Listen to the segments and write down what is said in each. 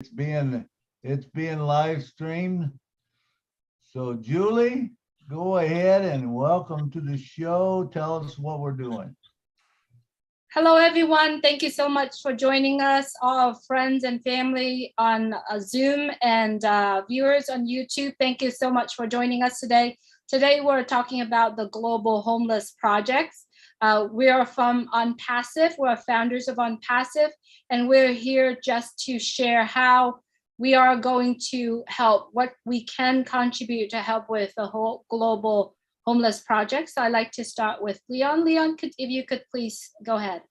It's being live streamed. So Julie, go ahead and welcome to the show. Tell us what we're doing. Hello, everyone. Thank you so much for joining us, all friends and family on Zoom and viewers on YouTube. Thank you so much for joining us today. Today, we're talking about the Global Homeless Projects. We are from ONPASSIVE. We're founders of ONPASSIVE, and we're here just to share how we are going to help, what we can contribute to help with the whole global homeless project. So I'd like to start with Leon. Leon, if you could please go ahead.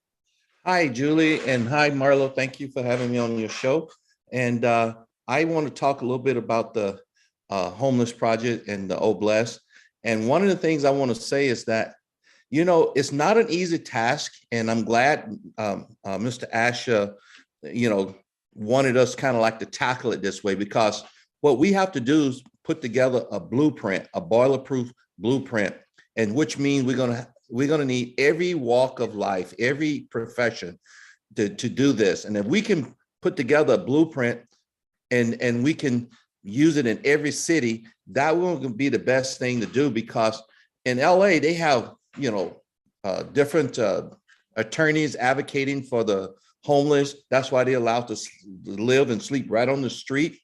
Hi, Julie, and hi, Marlo. Thank you for having me on your show. And I want to talk a little bit about the homeless project and the Oblast. And one of the things I want to say is that, it's not an easy task. And I'm glad Mr. Asha, wanted us kind of like to tackle it this way, because what we have to do is put together a blueprint, a boilerproof blueprint, and which means we're gonna need every walk of life, every profession to do this. And if we can put together a blueprint and we can use it in every city, that will be the best thing to do, because in LA, they have, different attorneys advocating for the homeless. That's why they're allowed to live and sleep right on the street.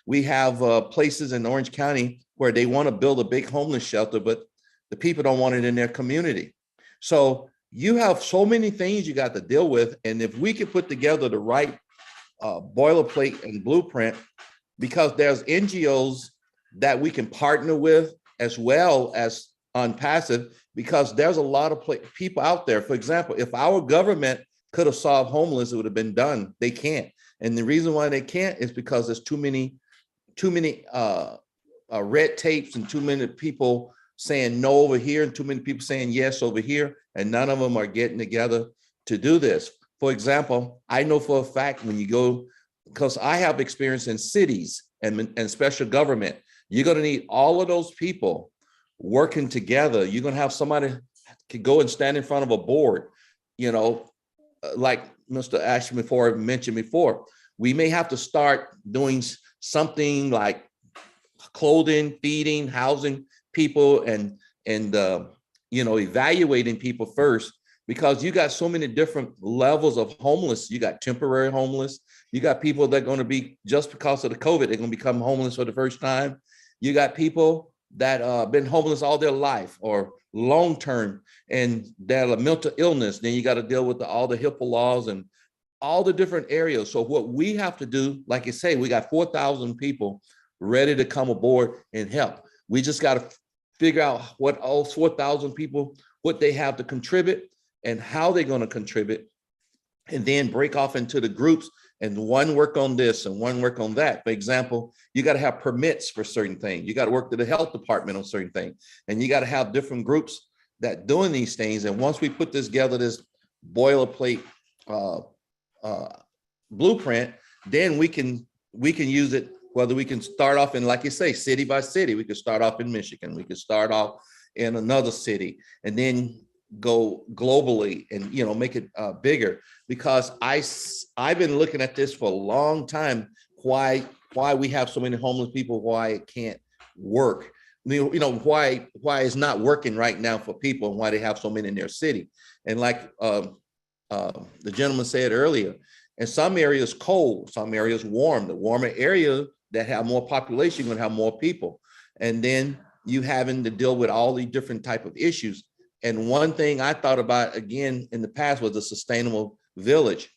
We have places in Orange County where they want to build a big homeless shelter, but the people don't want it in their community. So you have so many things you got to deal with. And if we could put together the right boilerplate and blueprint, because there's NGOs that we can partner with as well as ONPASSIVE, because there's a lot of people out there. For example, if our government could have solved homeless, it would have been done. They can't. And the reason why they can't is because there's too many red tapes and too many people saying no over here and too many people saying yes over here, and none of them are getting together to do this. For example, I know for a fact when you go, because I have experience in cities and special government, you're going to need all of those people working together. You're going to have somebody could go and stand in front of a board, like Mr. Ashton mentioned before. We may have to start doing something like clothing, feeding, housing people, and evaluating people first, because you got so many different levels of homeless. You got temporary homeless. You got people that are going to be, just because of the COVID, they're going to become homeless for the first time. You got people that been homeless all their life or long-term, and that are mental illness. Then you got to deal with all the HIPAA laws and all the different areas. So what we have to do, like you say, we got 4,000 people ready to come aboard and help. We just got to figure out what all 4,000 people, what they have to contribute and how they're going to contribute, and then break off into the groups, and one work on this and one work on that. For example, you got to have permits for certain things. You got to work to the health department on certain things, and you got to have different groups that doing these things. And once we put this together, this boilerplate blueprint, then we can use it. Whether we can start off in, like you say, city by city. We could start off in Michigan. We could start off in another city, and then go globally and make it bigger. Because I've been looking at this for a long time. Why we have so many homeless people? Why it can't work? Why it's not working right now for people, and why they have so many in their city. And like the gentleman said earlier, in some areas cold, some areas warm. The warmer area that have more population going to have more people, and then you having to deal with all these different type of issues. And one thing I thought about again in the past was a sustainable village,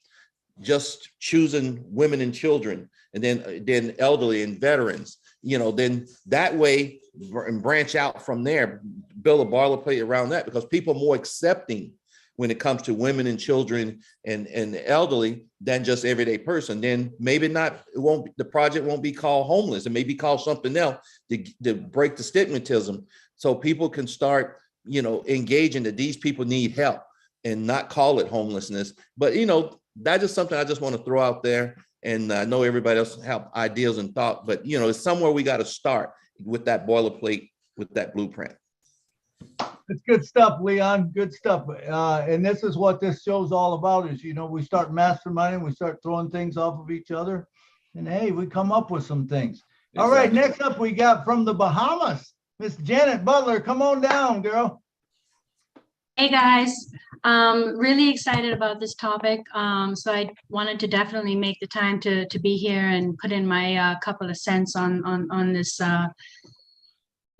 just choosing women and children, and then elderly and veterans. Then that way, and branch out from there, build a boilerplate around that, because people are more accepting when it comes to women and children and the elderly than just everyday person. Then maybe not, the project won't be called homeless. It may be called something else to break the stigmatism, so people can start, engaging that these people need help and not call it homelessness. But, that is something I just want to throw out there. And I know everybody else have ideas and thought, but, it's somewhere we got to start with that boilerplate, with that blueprint. It's good stuff, Leon. Good stuff. And this is what this show's all about is, we start masterminding, we start throwing things off of each other. And hey, we come up with some things. All right, Exactly. next up we got from the Bahamas, Miss Janet Butler. Come on down, girl. Hey guys, really excited about this topic. So I wanted to definitely make the time to be here and put in my couple of cents on this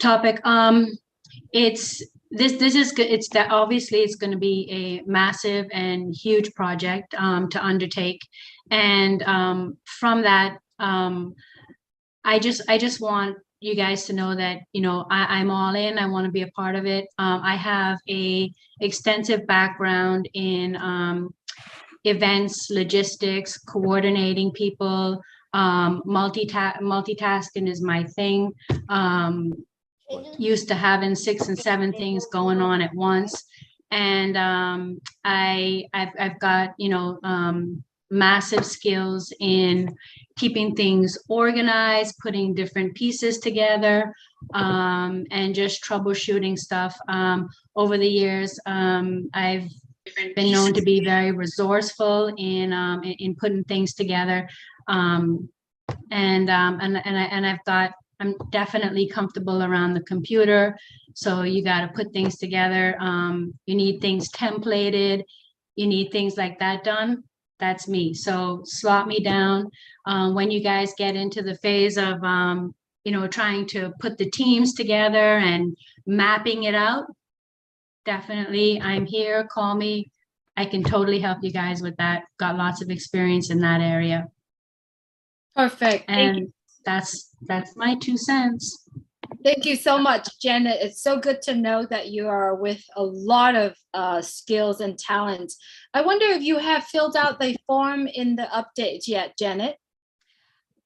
topic. It's that obviously it's going to be a massive and huge project to undertake, and from that, I just want you guys to know that, you know, I'm all in. I want to be a part of it. I have a extensive background in events, logistics, coordinating people. Multitasking is my thing. Used to having 6 and 7 things going on at once, and I've got, you know, massive skills in keeping things organized, putting different pieces together, and just troubleshooting stuff. Over the years, I've been known to be very resourceful in putting things together, and I'm definitely comfortable around the computer. So you got to put things together. You need things templated. You need things like that done. That's me. So slot me down. When you guys get into the phase of, you know, trying to put the teams together and mapping it out, definitely I'm here. Call me. I can totally help you guys with that. Got lots of experience in that area. Perfect. And that's my 2 cents. Thank you so much, Janet. It's so good to know that you are with a lot of skills and talents. I wonder if you have filled out the form in the updates yet, Janet?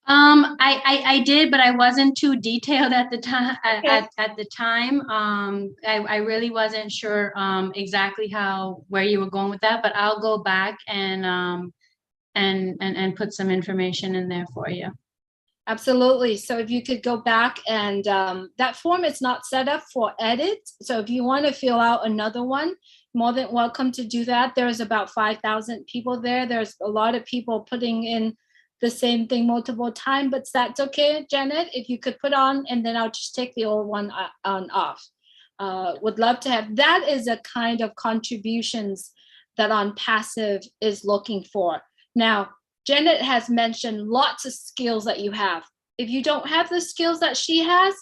I did, but I wasn't too detailed at the time. At the time, I really wasn't sure exactly where you were going with that. But I'll go back and put some information in there for you. Absolutely. So if you could go back and that form is not set up for edit. So if you want to fill out another one, more than welcome to do that. There's about 5,000 people there. There's a lot of people putting in the same thing multiple times, but that's okay, Janet. If you could put on, and then I'll just take the old one on off. Would love to have. That is a kind of contributions that ONPASSIVE is looking for. Now, Janet has mentioned lots of skills that you have. If you don't have the skills that she has,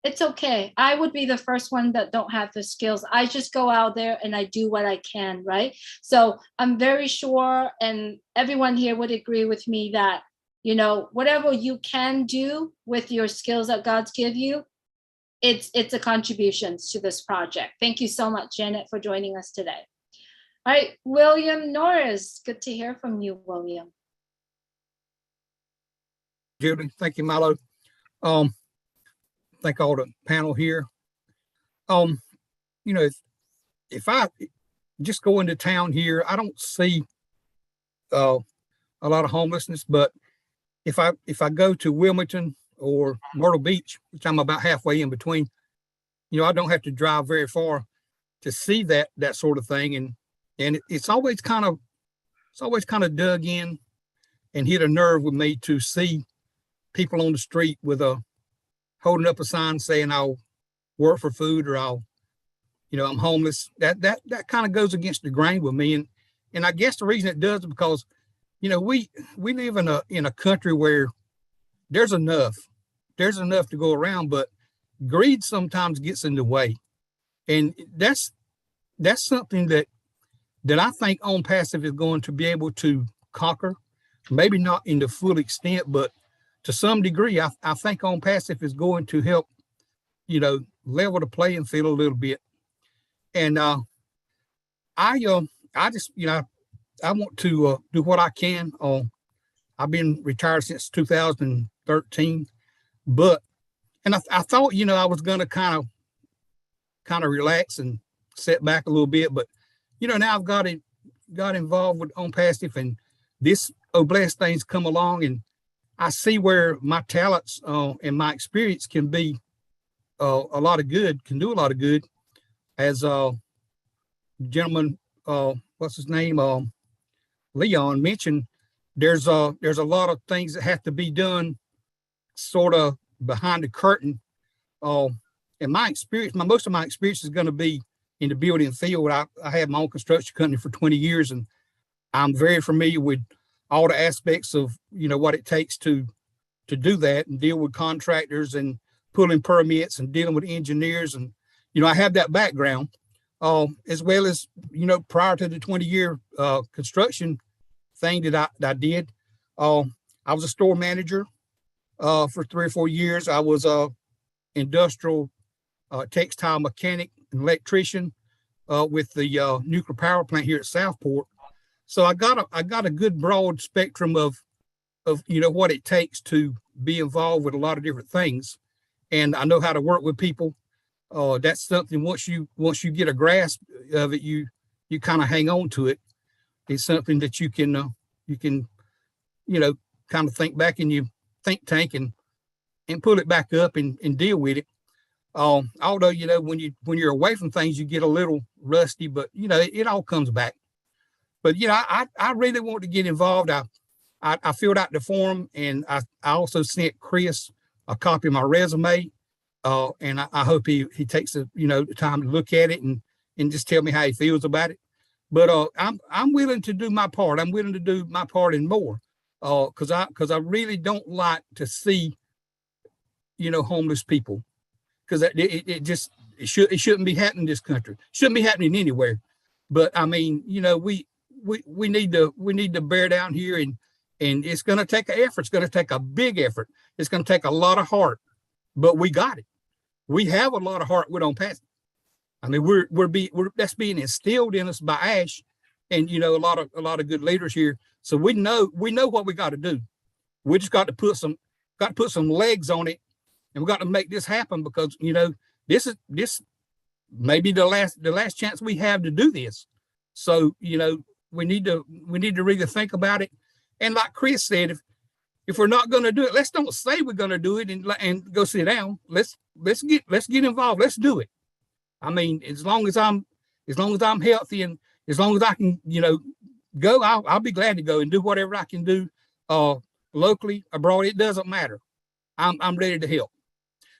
it's okay. I would be the first one that don't have the skills. I just go out there and I do what I can, right? So I'm very sure, and everyone here would agree with me that, you know, whatever you can do with your skills that God's give you, it's a contribution to this project. Thank you so much, Janet, for joining us today. All right, William Norris, good to hear from you, William. Judy, thank you, Milo. Thank all the panel here. You know, if I just go into town here, I don't see a lot of homelessness, but if I go to Wilmington or Myrtle Beach, which I'm about halfway in between, you know, I don't have to drive very far to see that sort of thing, and it's always kind of dug in and hit a nerve with me to see people on the street with holding up a sign saying I'll work for food, or I'm homeless. That kind of goes against the grain with me. And I guess the reason it does is because, you know, we live in a country where there's enough to go around, but greed sometimes gets in the way. And that's something that I think ONPASSIVE is going to be able to conquer, maybe not in the full extent, but to some degree, I think ONPASSIVE is going to help, you know, level the playing field a little bit. And I just, you know, I want to do what I can. I've been retired since 2013, and I thought, you know, I was going to kind of relax and set back a little bit, but you know, now I've got involved with ONPASSIVE, and this blessed thing's come along, and I see where my talents and my experience can be a lot of good, can do a lot of good. As gentleman, what's his name, Leon mentioned, there's a lot of things that have to be done sort of behind the curtain. In my experience, most of my experience is going to be in the building field. I had my own construction company for 20 years, and I'm very familiar with all the aspects of, what it takes to do that and deal with contractors and pulling permits and dealing with engineers. And, I have that background, as well as, prior to the 20-year construction thing that I did. I was a store manager for 3 or 4 years. I was a industrial textile mechanic and electrician with the nuclear power plant here at Southport. So I got a good broad spectrum of what it takes to be involved with a lot of different things, and I know how to work with people. That's something once you get a grasp of it, you kind of hang on to it. It's something that you can kind of think back in your think tank and pull it back up and deal with it. Although when you're away from things, you get a little rusty, but it all comes back. But I really want to get involved. I filled out the form, and I also sent Chris a copy of my resume. And I hope he takes the time to look at it and just tell me how he feels about it. But I'm willing to do my part. I'm willing to do my part and more. Because I really don't like to see homeless people, because it shouldn't be happening in this country. Shouldn't be happening anywhere. But I mean, we need to bear down here, and it's going to take an effort. It's going to take a big effort. It's going to take a lot of heart, but we got it. We have a lot of heart with ONPASSIVE. I mean, that's being instilled in us by Ash, and a lot of good leaders here. So we know what we got to do. We just got to put some legs on it, and we got to make this happen, because this may be the last chance we have to do this. So we need to really think about it. And like Chris said, if we're not going to do it, let's don't say we're going to do it and go sit down. Let's get involved. Let's do it. I mean, as long as I'm healthy, and as long as I can go, I'll be glad to go and do whatever I can do, locally, abroad. It doesn't matter. I'm ready to help.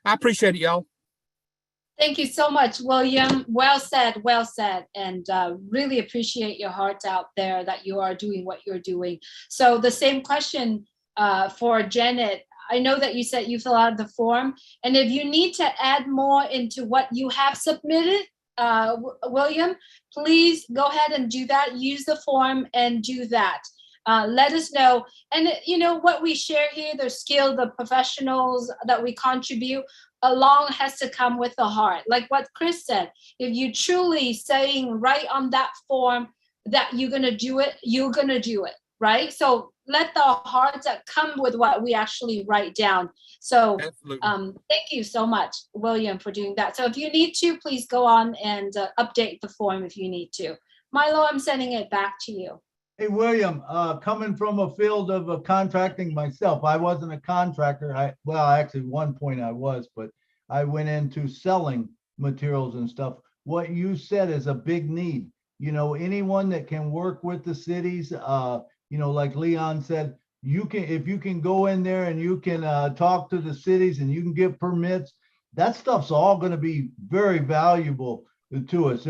I appreciate it, y'all. Thank you so much, William. Well said, and really appreciate your heart out there that you are doing what you're doing. So the same question for Janet. I know that you said you fill out the form, and if you need to add more into what you have submitted, William, please go ahead and do that. Use the form and do that. Let us know. And what we share here, the skill, the professionals that we contribute along has to come with the heart. Like what Chris said, if you truly saying right on that form that you're going to do it, you're going to do it, right? So let the hearts that come with what we actually write down. So thank you so much, William, for doing that. So if you need to, please go on and update the form if you need to. Milo, I'm sending it back to you. Hey, William, coming from a field of contracting myself, I wasn't a contractor. Actually, at one point I was, but I went into selling materials and stuff. What you said is a big need. Anyone that can work with the cities, like Leon said, if you can go in there and you can talk to the cities and you can get permits, that stuff's all going to be very valuable to us.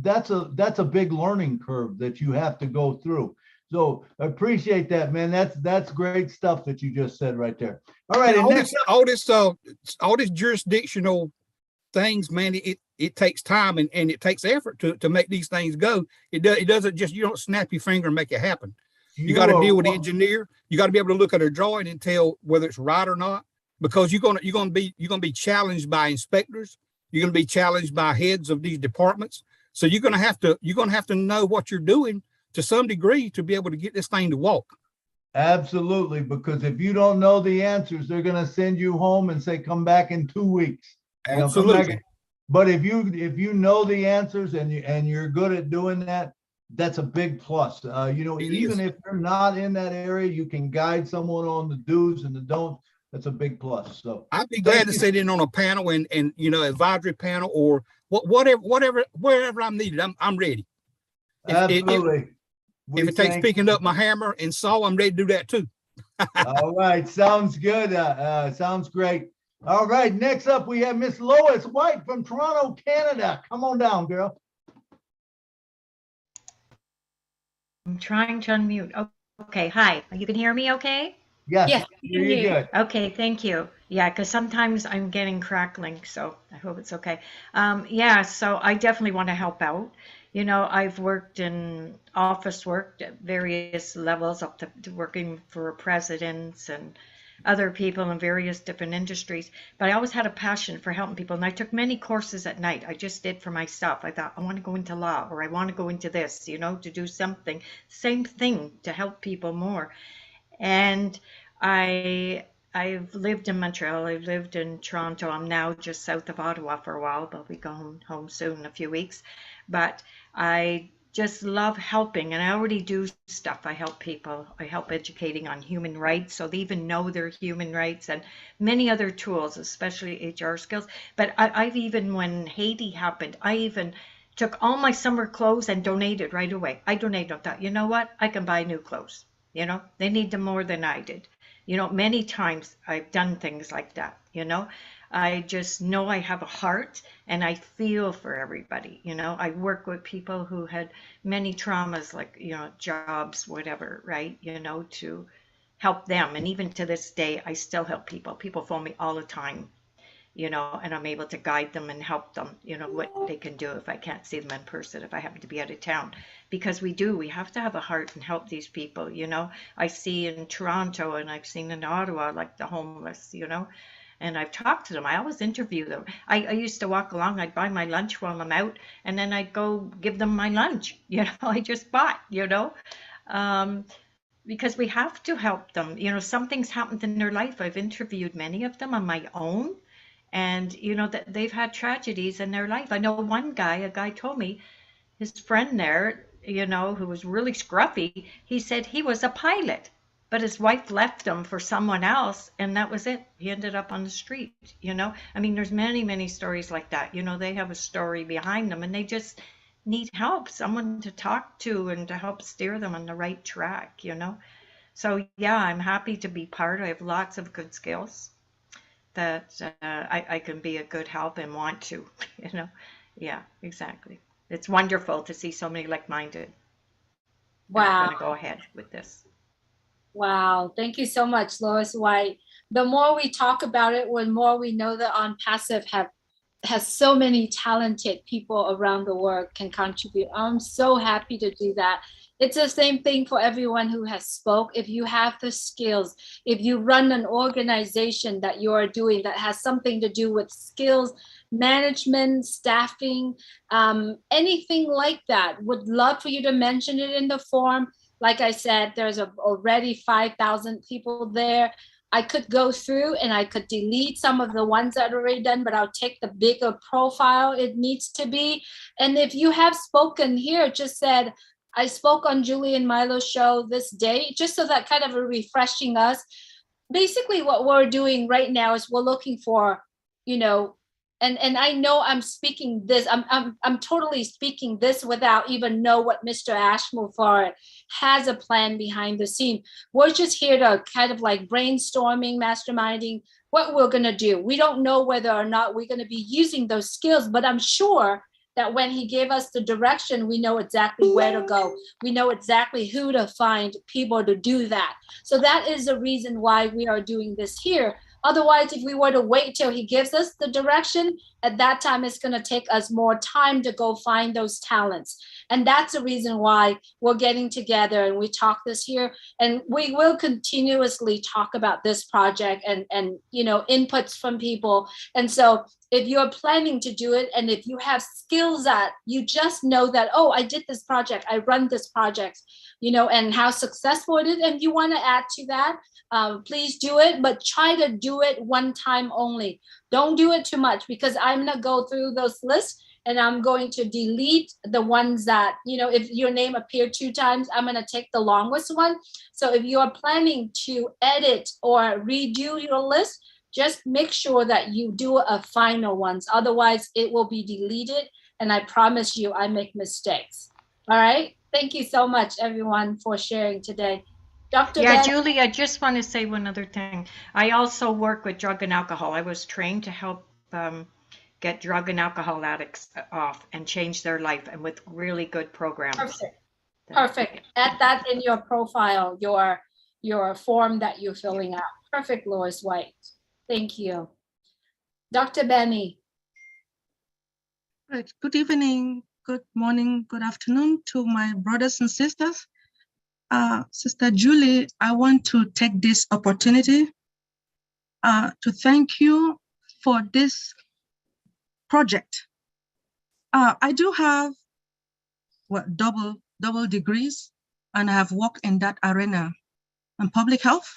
That's a big learning curve that you have to go through. So I appreciate that, man. That's great stuff that you just said right there. All right, all this jurisdictional things, man. It takes time and it takes effort to make these things go. It doesn't just, you don't snap your finger and make it happen. You got to deal with the engineer. You got to be able to look at a drawing and tell whether it's right or not, because you're gonna be challenged by inspectors. You're going to be challenged by heads of these departments. So you're going to have to know what you're doing to some degree to be able to get this thing to walk. Absolutely, because if you don't know the answers, they're going to send you home and say, come back in 2 weeks. Absolutely. But if you know the answers and you're good at doing that, that's a big plus. Even if you're not in that area, you can guide someone on the do's and the don'ts. That's a big plus. So I'd be glad to sit in on a panel and advisory panel or whatever, wherever I'm needed. I'm ready. Absolutely. We If it takes thank picking you. up my hammer and saw, I'm ready to do that too. All right, sounds good. Sounds great. All right, next up we have Miss Lois White from Toronto, Canada. Come on down, girl. I'm trying to unmute. Oh, okay, hi. You can hear me okay? Yes, Yes, we hear can you hear you. good. Okay, thank you. Yeah, because sometimes I'm getting crackling, so I hope it's okay. Yeah, so I definitely want to help out. You know, I've worked in office work at various levels up to working for presidents and other people in various different industries. But I always had a passion for helping people, and I took many courses at night. I just did for myself. I thought, I want to go into law, or I want to go into this, you know, to do something. Same thing, to help people more. And I've lived in Montreal, I've lived in Toronto. I'm now just south of Ottawa for a while, but I'll be going home soon in a few weeks. But I just love helping, and I already do stuff. I help people. I help educating on human rights, so they even know their human rights, and many other tools, especially HR skills. But I've even, when Haiti happened, I even took all my summer clothes and donated right away. I donated. I thought, you know what? I can buy new clothes. You know, they need them more than I did. You know, many times I've done things like that. You know, I just know I have a heart and I feel for everybody. You know, I work with people who had many traumas, like, you know, jobs, whatever, right? You know, to help them. And even to this day, I still help people. People phone me all the time, you know, and I'm able to guide them and help them, you know, what they can do if I can't see them in person, if I happen to be out of town. Because we have to have a heart and help these people, you know. I see in Toronto and I've seen in Ottawa, like the homeless, you know, and I've talked to them. I always interview them. I used to walk along, I'd buy my lunch while I'm out, and then I'd go give them my lunch, you know, I just bought, you know. Because we have to help them. You know, something's happened in their life. I've interviewed many of them on my own, and you know that they've had tragedies in their life. I know one guy, a guy told me his friend there, you know, who was really scruffy, he said he was a pilot, but his wife left him for someone else, and that was it. He ended up on the street, you know. I mean, there's many stories like that. You know, they have a story behind them and they just need help, someone to talk to and to help steer them on the right track, you know. So yeah, I'm happy to be part. I have lots of good skills that I can be a good help and want to, you know. Yeah, exactly. It's wonderful to see so many like-minded. And I'm Wow. going to go ahead with this. Wow. Thank you so much, Lois White. The more we talk about it, the more we know that ONPASSIVE has so many talented people around the world can contribute. I'm so happy to do that. It's the same thing for everyone who has spoke. If you have the skills, if you run an organization that you are doing that has something to do with skills, management, staffing, anything like that, would love for you to mention it in the form. Like I said, there's already 5,000 people there. I could go through and I could delete some of the ones that are already done, but I'll take the bigger profile it needs to be. And if you have spoken here, just said, I spoke on Julie and Milo's show this day, just so that kind of refreshing us. Basically what we're doing right now is we're looking for, you know, and I know I'm speaking this, I'm totally speaking this without even know what Mr. Ashmore for it has a plan behind the scene. We're just here to kind of like brainstorming, masterminding what we're going to do. We don't know whether or not we're going to be using those skills, but I'm sure that when he gave us the direction, we know exactly where to go. We know exactly who to find people to do that. So that is the reason why we are doing this here. Otherwise, if we were to wait till he gives us the direction, at that time, it's going to take us more time to go find those talents. And that's the reason why we're getting together and we talk this here. And we will continuously talk about this project and you know, inputs from people. And so if you're planning to do it, and if you have skills that you just know that, oh, I did this project, I run this project, you know, and how successful it is, and you want to add to that, please do it, but try to do it one time only. Don't do it too much, because I'm going to go through those lists and I'm going to delete the ones that, you know, if your name appeared 2 times, I'm going to take the longest one. So if you are planning to edit or redo your list, just make sure that you do a final ones. Otherwise, it will be deleted. And I promise you, I make mistakes. All right. Thank you so much, everyone, for sharing today. Dr. Yeah, Ben, Julie, I just want to say one other thing. I also work with drug and alcohol. I was trained to help get drug and alcohol addicts off and change their life, and with really good programs. perfect. Perfect. Add that in your profile, your form that you're filling out. Perfect, Lois White. Thank you. Dr. Benny. Right. Good evening, good morning, good afternoon to my brothers and sisters. Sister Julie, I want to take this opportunity to thank you for this project. I do have double degrees, and I have worked in that arena in public health,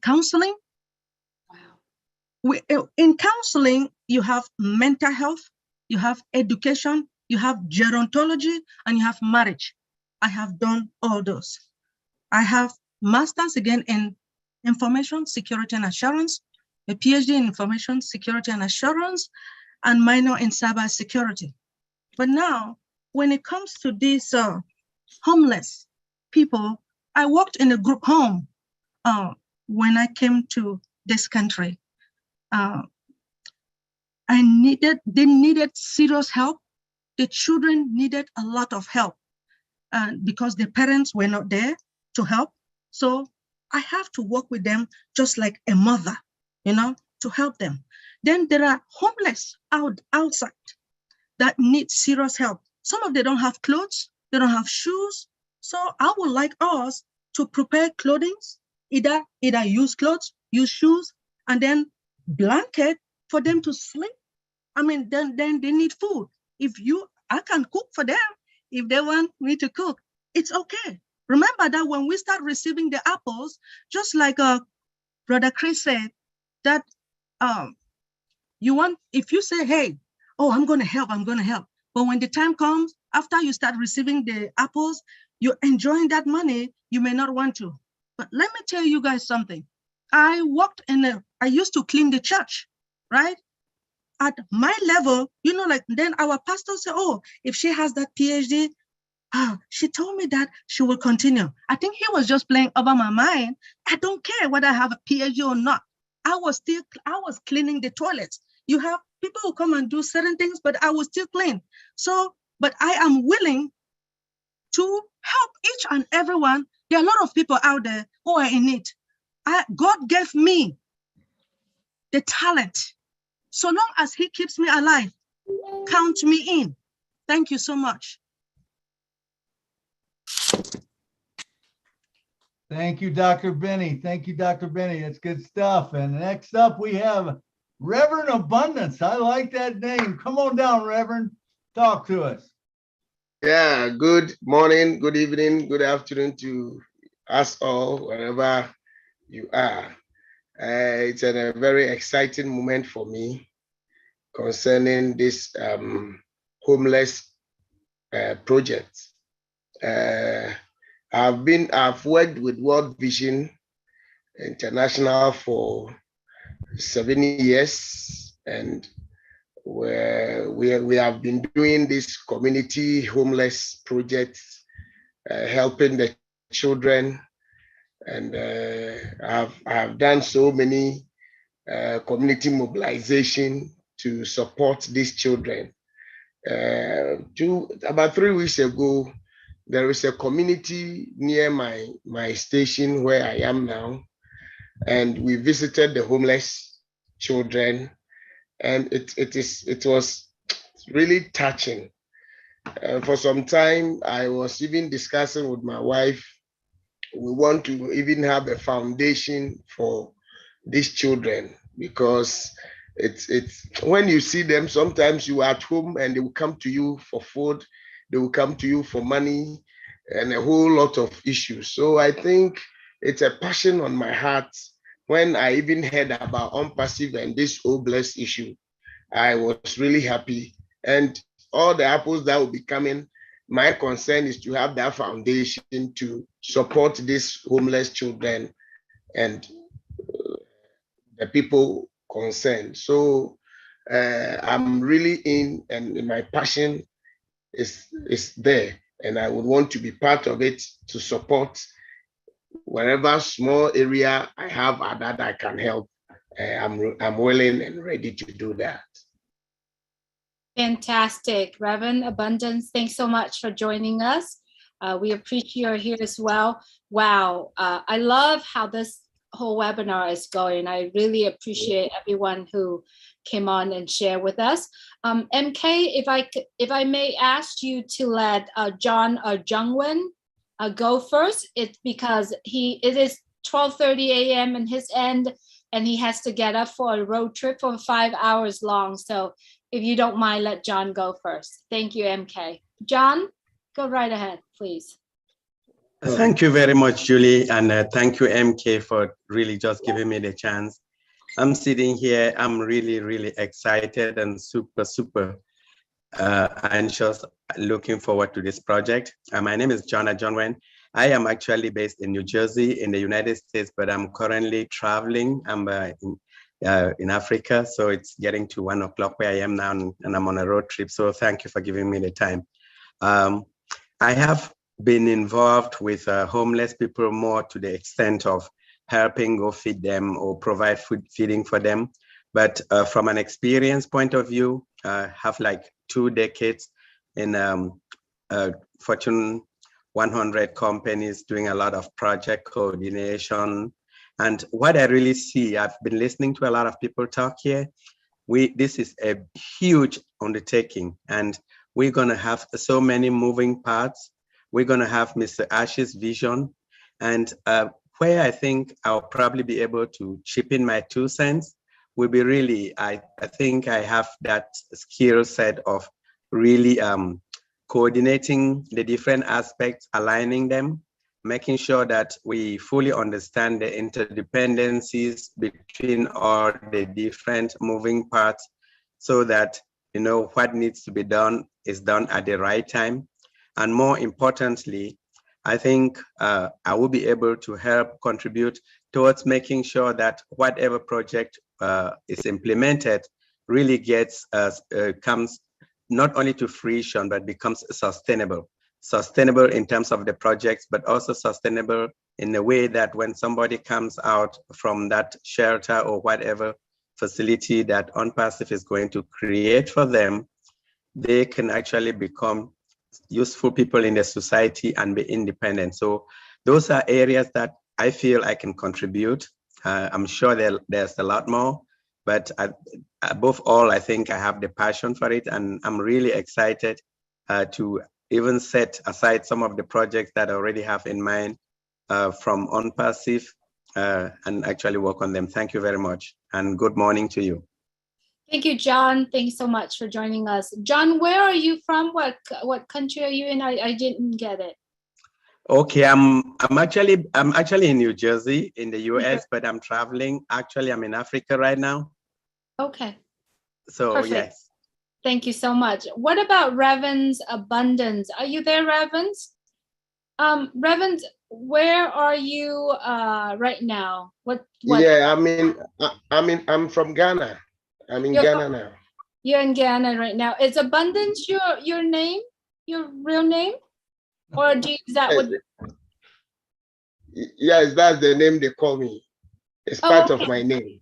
counseling. Wow. In counseling, you have mental health, you have education, you have gerontology, and you have marriage. I have done all those. I have master's again in information security and assurance, a PhD in information security and assurance, and minor in cyber security. But now, when it comes to these homeless people, I worked in a group home when I came to this country. They needed serious help. The children needed a lot of help because the parents were not there to help. So I have to work with them just like a mother, to help them. Then there are homeless outside that need serious help. Some of them don't have clothes, they don't have shoes. So I would like us to prepare clothing, either use clothes, use shoes, and then blanket for them to sleep. I mean, then they need food. I can cook for them. If they want me to cook, it's okay. Remember that when we start receiving the apples, just like Brother Chris said, that if you say, hey, oh, I'm going to help. But when the time comes, after you start receiving the apples, you're enjoying that money, you may not want to. But let me tell you guys something. I used to clean the church, right? At my level, then our pastor said, oh, if she has that PhD, she told me that she will continue. I think he was just playing over my mind. I don't care whether I have a PhD or not. I was cleaning the toilets. You have people who come and do certain things, but I will still clean. So, but I am willing to help each and everyone. There are a lot of people out there who are in need. God gave me the talent. So long as he keeps me alive, count me in. Thank you so much. Thank you, Dr. Benny. Thank you, Dr. Benny. It's good stuff. And next up, we have Reverend Abundance. I like that name. Come on down, Reverend. Talk to us. Yeah, good morning, good evening, good afternoon to us all, wherever you are. It's a very exciting moment for me concerning this homeless project. I've worked with World Vision International for 7 years, and we have been doing this community homeless projects, helping the children, and I've done so many community mobilization to support these children. About 3 weeks ago, there is a community near my station where I am now, and we visited the homeless children, and it was really touching. For some time, I was even discussing with my wife, we want to even have a foundation for these children, because it's when you see them, sometimes you are at home and they will come to you for food, they will come to you for money, and a whole lot of issues. So I think it's a passion on my heart. When I even heard about ONPASSIVE and this homeless issue, I was really happy. And all the apples that will be coming, my concern is to have that foundation to support these homeless children and the people concerned. So I'm really in, and my passion is there. and I would want to be part of it to support wherever small area I have that I can help. I'm willing and ready to do that. Fantastic. Reverend Abundance, thanks so much for joining us. We appreciate you're here as well. Wow. I love how this whole webinar is going. I really appreciate everyone who came on and share with us. MK, if I may ask you to let John or Jungwon go first, it's because it is 12:30 a.m. in his end, and he has to get up for a road trip for 5 hours long. So if you don't mind, let John go first. Thank you, MK. John, go right ahead, please. Thank you very much, Julie, and thank you, MK, for really just giving me the chance. I'm sitting here, I'm really, really excited and super anxious, looking forward to this project. My name is John Wen. I am actually based in New Jersey in the United States, but I'm currently traveling. I'm in Africa, so it's getting to 1 o'clock where I am now, and I'm on a road trip. So thank you for giving me the time. I have been involved with homeless people more to the extent of helping go feed them or provide feeding for them. But from an experience point of view, I have like 2 decades in Fortune 100 companies doing a lot of project coordination. And what I really see, I've been listening to a lot of people talk here. This is a huge undertaking, and we're gonna have so many moving parts. We're gonna have Mr. Ash's vision, and where I think I'll probably be able to chip in my 2 cents will be really, I think I have that skill set of really coordinating the different aspects, aligning them, making sure that we fully understand the interdependencies between all the different moving parts, so that what needs to be done is done at the right time. And more importantly, I think I will be able to help contribute towards making sure that whatever project is implemented really comes not only to fruition, but becomes sustainable in terms of the projects, but also sustainable in a way that when somebody comes out from that shelter or whatever facility that ONPASSIVE is going to create for them, they can actually become useful people in the society and be independent. So those are areas that I feel I can contribute. I'm sure there's a lot more, but above all, I think I have the passion for it, and I'm really excited to even set aside some of the projects that I already have in mind from ONPASSIVE and actually work on them. Thank you very much, and good morning to you. Thank you, John. Thanks so much for joining us. John, where are you from? What country are you in? I didn't get it. Okay, I'm actually in New Jersey in the US, but I'm traveling. Actually, I'm in Africa right now. Okay. So perfect. Yes. Thank you so much. What about Reverend's Abundance? Are you there, Reverend? Reverend, where are you right now? What? Yeah, I'm from Ghana. I'm in Ghana now. You're in Ghana right now. Is Abundance your name, your real name, or is that what? Yes, that's the name they call me. It's part of my name.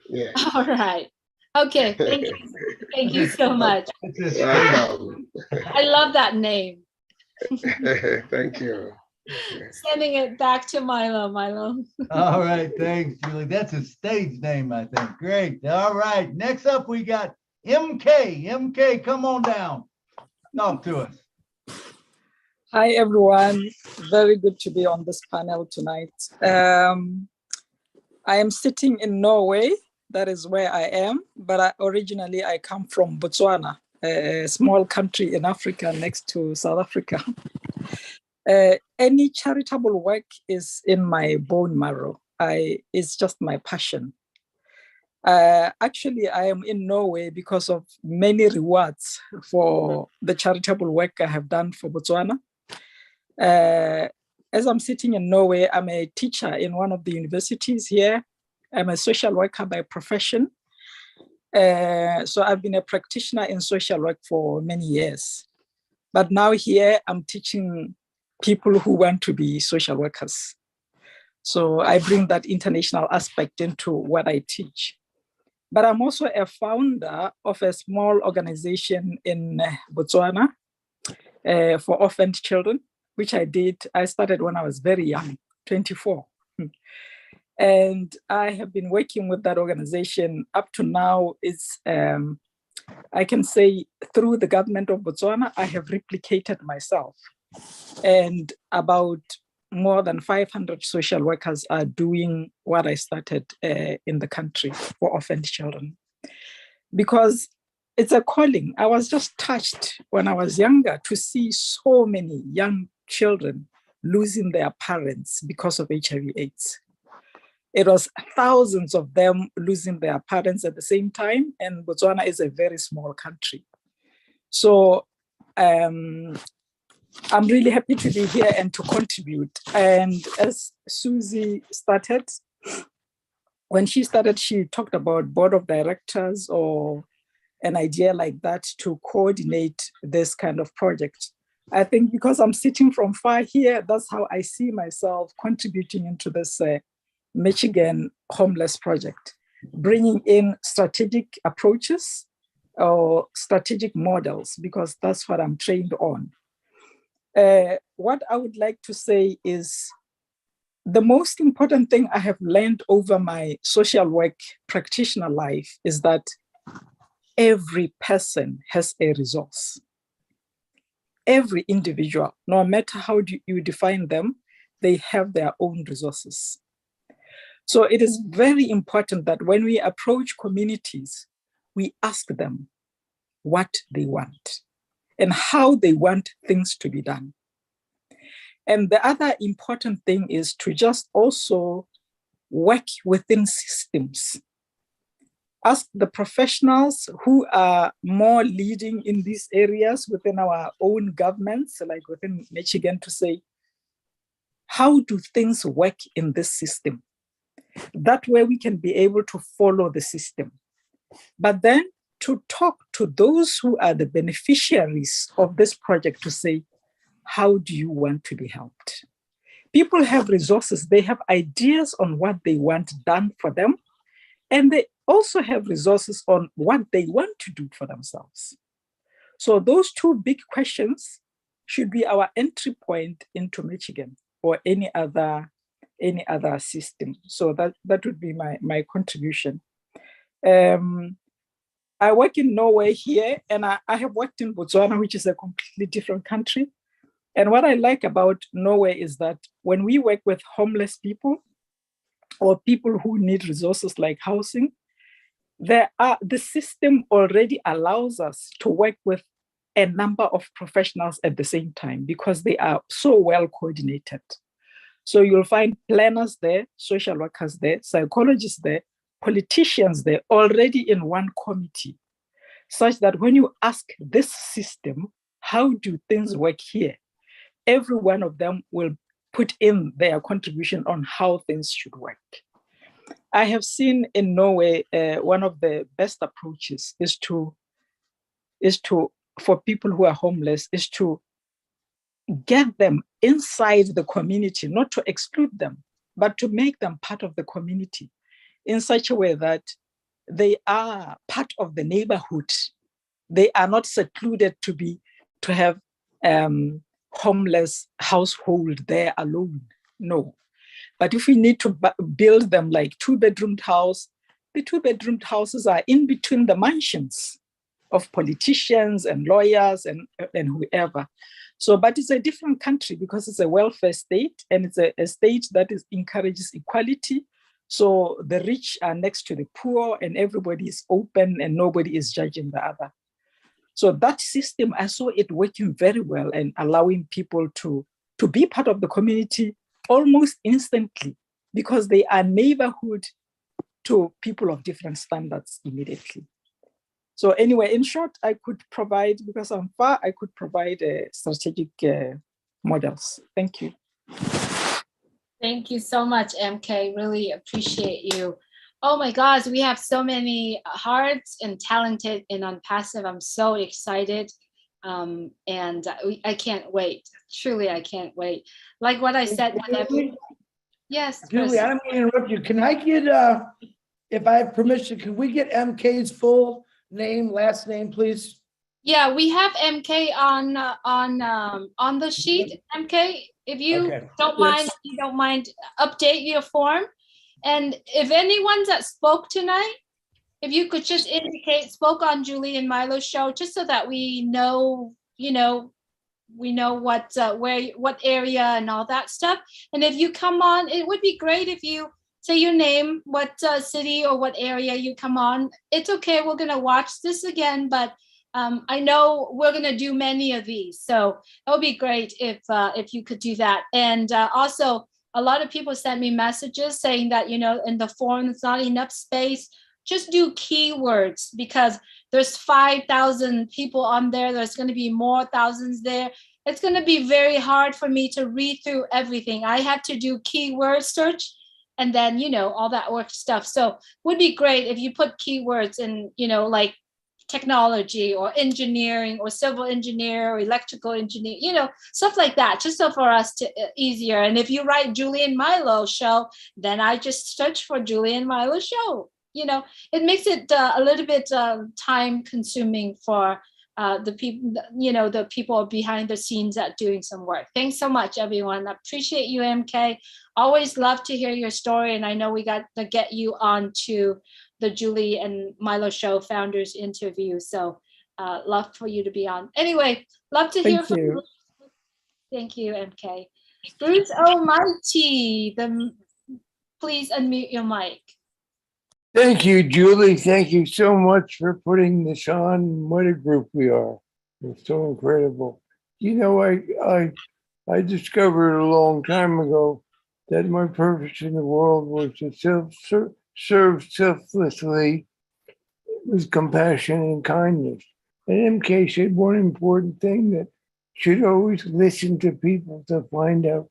Yeah. All right. Okay. Thank you. Thank you so much. I love that name. Thank you. Sending it back to Milo. All right, thanks, Julie. That's a stage name, I think. Great. All right. Next up, we got MK. MK, come on down. Talk to us. Hi, everyone. Very good to be on this panel tonight. I am sitting in Norway. That is where I am. But originally, I come from Botswana, a small country in Africa next to South Africa. Any charitable work is in my bone marrow. It's just my passion. Actually, I am in Norway because of many rewards for the charitable work I have done for Botswana. As I'm sitting in Norway, I'm a teacher in one of the universities here. I'm a social worker by profession. So I've been a practitioner in social work for many years. But now here I'm teaching people who want to be social workers. So I bring that international aspect into what I teach. But I'm also a founder of a small organization in Botswana for orphaned children, which I started when I was very young, 24. And I have been working with that organization up to now. It's, I can say through the government of Botswana, I have replicated myself. And about more than 500 social workers are doing what I started in the country for orphaned children. Because it's a calling. I was just touched when I was younger to see so many young children losing their parents because of HIV/AIDS. It was thousands of them losing their parents at the same time, and Botswana is a very small country. So I'm really happy to be here and to contribute. And as Susie started, when she started, she talked about board of directors or an idea like that to coordinate this kind of project. I think because I'm sitting from far here, that's how I see myself contributing into this Michigan homeless project, bringing in strategic approaches or strategic models, because that's what I'm trained on. What I would like to say is the most important thing I have learned over my social work practitioner life is that every person has a resource. Every individual, no matter how you define them, they have their own resources. So it is very important that when we approach communities, we ask them what they want and how they want things to be done. And the other important thing is to just also work within systems. Ask the professionals who are more leading in these areas within our own governments, like within Michigan, to say, how do things work in this system? That way we can be able to follow the system. But then to talk to those who are the beneficiaries of this project to say, how do you want to be helped? People have resources, they have ideas on what they want done for them, and they also have resources on what they want to do for themselves. So those two big questions should be our entry point into Michigan or any other system. So that would be my contribution. I work in Norway here, and I have worked in Botswana, which is a completely different country. And what I like about Norway is that when we work with homeless people or people who need resources like housing, the system already allows us to work with a number of professionals at the same time because they are so well coordinated. So you'll find planners there, social workers there, psychologists there, politicians there, already in one committee, such that when you ask this system, how do things work here? Every one of them will put in their contribution on how things should work. I have seen in Norway, one of the best approaches is to, for people who are homeless, is to get them inside the community, not to exclude them, but to make them part of the community in such a way that they are part of the neighborhood. They are not secluded to have homeless household there alone. No. But if we need to build them like 2-bedroomed house, the 2-bedroomed houses are in between the mansions of politicians and lawyers and whoever. So, but it's a different country because it's a welfare state, and it's a state that encourages equality. So the rich are next to the poor, and everybody is open and nobody is judging the other. So that system, I saw it working very well and allowing people to be part of the community almost instantly because they are neighborhood to people of different standards immediately. So anyway, in short, I could provide, because I'm far, I could provide strategic models. Thank you. Thank you so much, MK. Really appreciate you. Oh my gosh, we have so many hearts and talented in ONPASSIVE. I'm so excited. I can't wait. Truly, I can't wait. Like what I said, yes, Julie, Chris. I don't mean to interrupt you. Can I get, if I have permission, can we get MK's full name, last name, please? Yeah, we have MK on the sheet. MK, if you Okay. don't mind, if you don't mind, update your form. And if anyone that spoke tonight, if you could just indicate spoke on Julie and Milo's show, just so that we know, you know, we know what what area and all that stuff. And if you come on, it would be great if you say your name, what city or what area you come on. It's okay. We're gonna watch this again, but I know we're gonna do many of these, so it would be great if you could do that. And also, a lot of people sent me messages saying that, you know, in the form there's not enough space. Just do keywords, because there's 5,000 people on there. There's going to be more thousands there. It's going to be very hard for me to read through everything. I have to do keyword search and then, you know, all that work stuff. So would be great if you put keywords in, you know, like technology or engineering or civil engineer or electrical engineer, you know, stuff like that, just so for us to easier. And if you write Julie and Milo show, then I just search for Julie and Milo show. You know, it makes it a little bit time consuming for the people, you know, the people behind the scenes that doing some work. Thanks so much, everyone. I appreciate you, MK. Always love to hear your story. And I know we got to get you on to the Julie and Milo show founders interview. So love for you to be on. Anyway, love to hear from you. Thank you, MK. Bruce Almighty, please unmute your mic. Thank you, Julie. Thank you so much for putting this on. What a group we are. It's so incredible. You know, I discovered a long time ago that my purpose in the world was to serve selflessly with compassion and kindness. And MK said one important thing, that should always listen to people to find out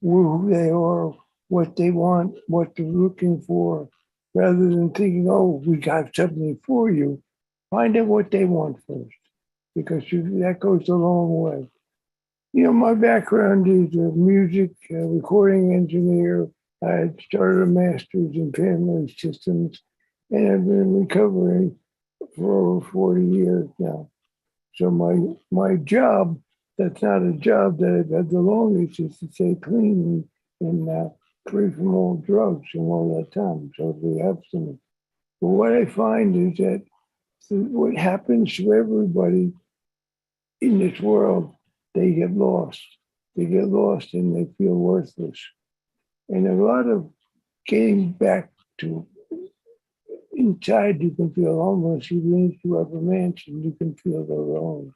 who they are, what they want, what they're looking for, rather than thinking, oh, we got something for you. Find out what they want first, because that goes a long way. You know, my background is music, recording engineer. I had started a master's in family systems, and I've been recovering for over 40 years now. So my job, that's not a job that I've had the longest, is to stay clean and free from all drugs and all that time, so we have some. But what I find is that what happens to everybody in this world, they get lost. They get lost and they feel worthless. And a lot of getting back to inside, you can feel homeless. Even if you have a mansion, you can feel alone.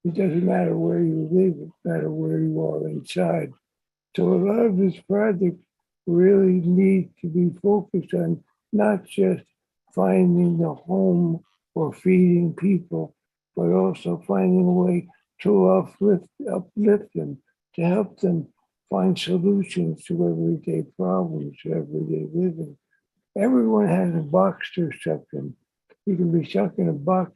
It doesn't matter where you live, it matters where you are inside. So a lot of this project really needs to be focused on not just finding the home or feeding people, but also finding a way to uplift them, to help them find solutions to everyday problems, to everyday living. Everyone has a box they're stuck in. You can be stuck in a box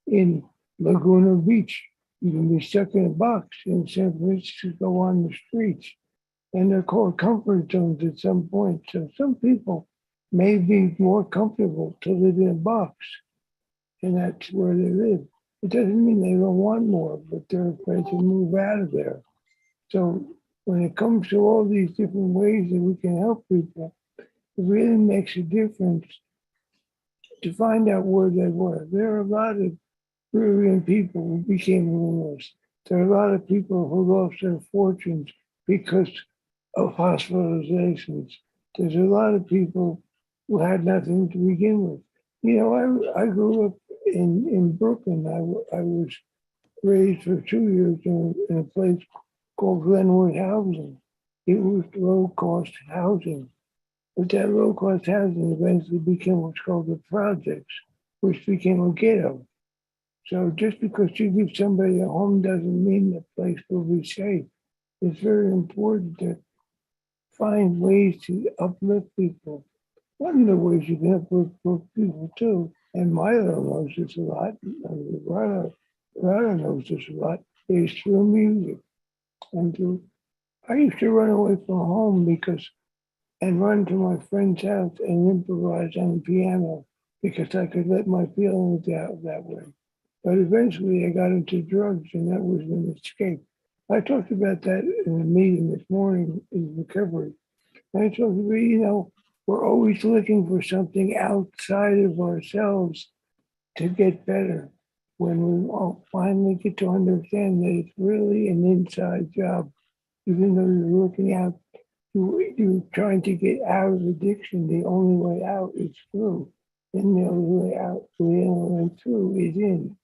in Laguna Beach. You can be stuck in a box in San Francisco on the streets. And they're called comfort zones at some point. So some people may be more comfortable to live in a box, and that's where they live. It doesn't mean they don't want more, but they're afraid to move out of there. So when it comes to all these different ways that we can help people, it really makes a difference to find out where they were. There are a lot of brilliant people who became homeless. There are a lot of people who lost their fortunes because of hospitalizations. There's a lot of people who had nothing to begin with. You know, I grew up in Brooklyn. I was raised for 2 years in a place called Glenwood Housing. It was low-cost housing. But that low-cost housing eventually became what's called the projects, which became a ghetto. So just because you give somebody a home doesn't mean the place will be safe. It's very important to find ways to uplift people. One of the ways you can uplift people too, and Milo knows this a lot, Rana knows this a lot, is through music. And I used to run away from home and run to my friend's house and improvise on the piano because I could let my feelings out that way. But eventually I got into drugs and that was an escape. I talked about that in a meeting this morning in recovery. And I talked about, we're always looking for something outside of ourselves to get better. When we all finally get to understand that it's really an inside job, even though you're looking out, you're trying to get out of addiction, the only way out is through. And the only way out, the only way through is in.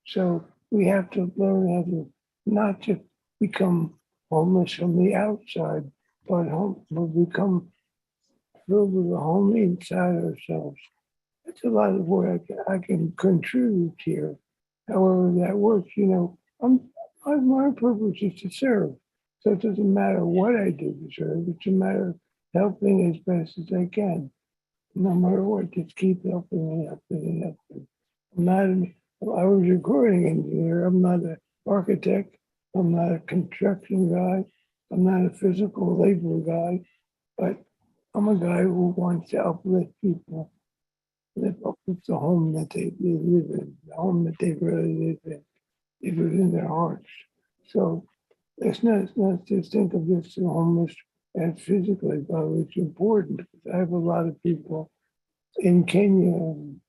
So we have to learn how to not just become homeless from the outside, but become filled with a home inside ourselves. That's a lot of what I can contribute here. However that works, my purpose is to serve. So it doesn't matter what I do to serve. It's a matter of helping as best as I can. No matter what, just keep helping and helping and helping. I was a recording engineer. I'm not an architect. I'm not a construction guy. I'm not a physical labor guy. But I'm a guy who wants to uplift people, lift up the home that they live in, the home that they really live in. It was in their hearts. So let's not just think of this homeless as physically, but it's important because I have a lot of people in Kenya and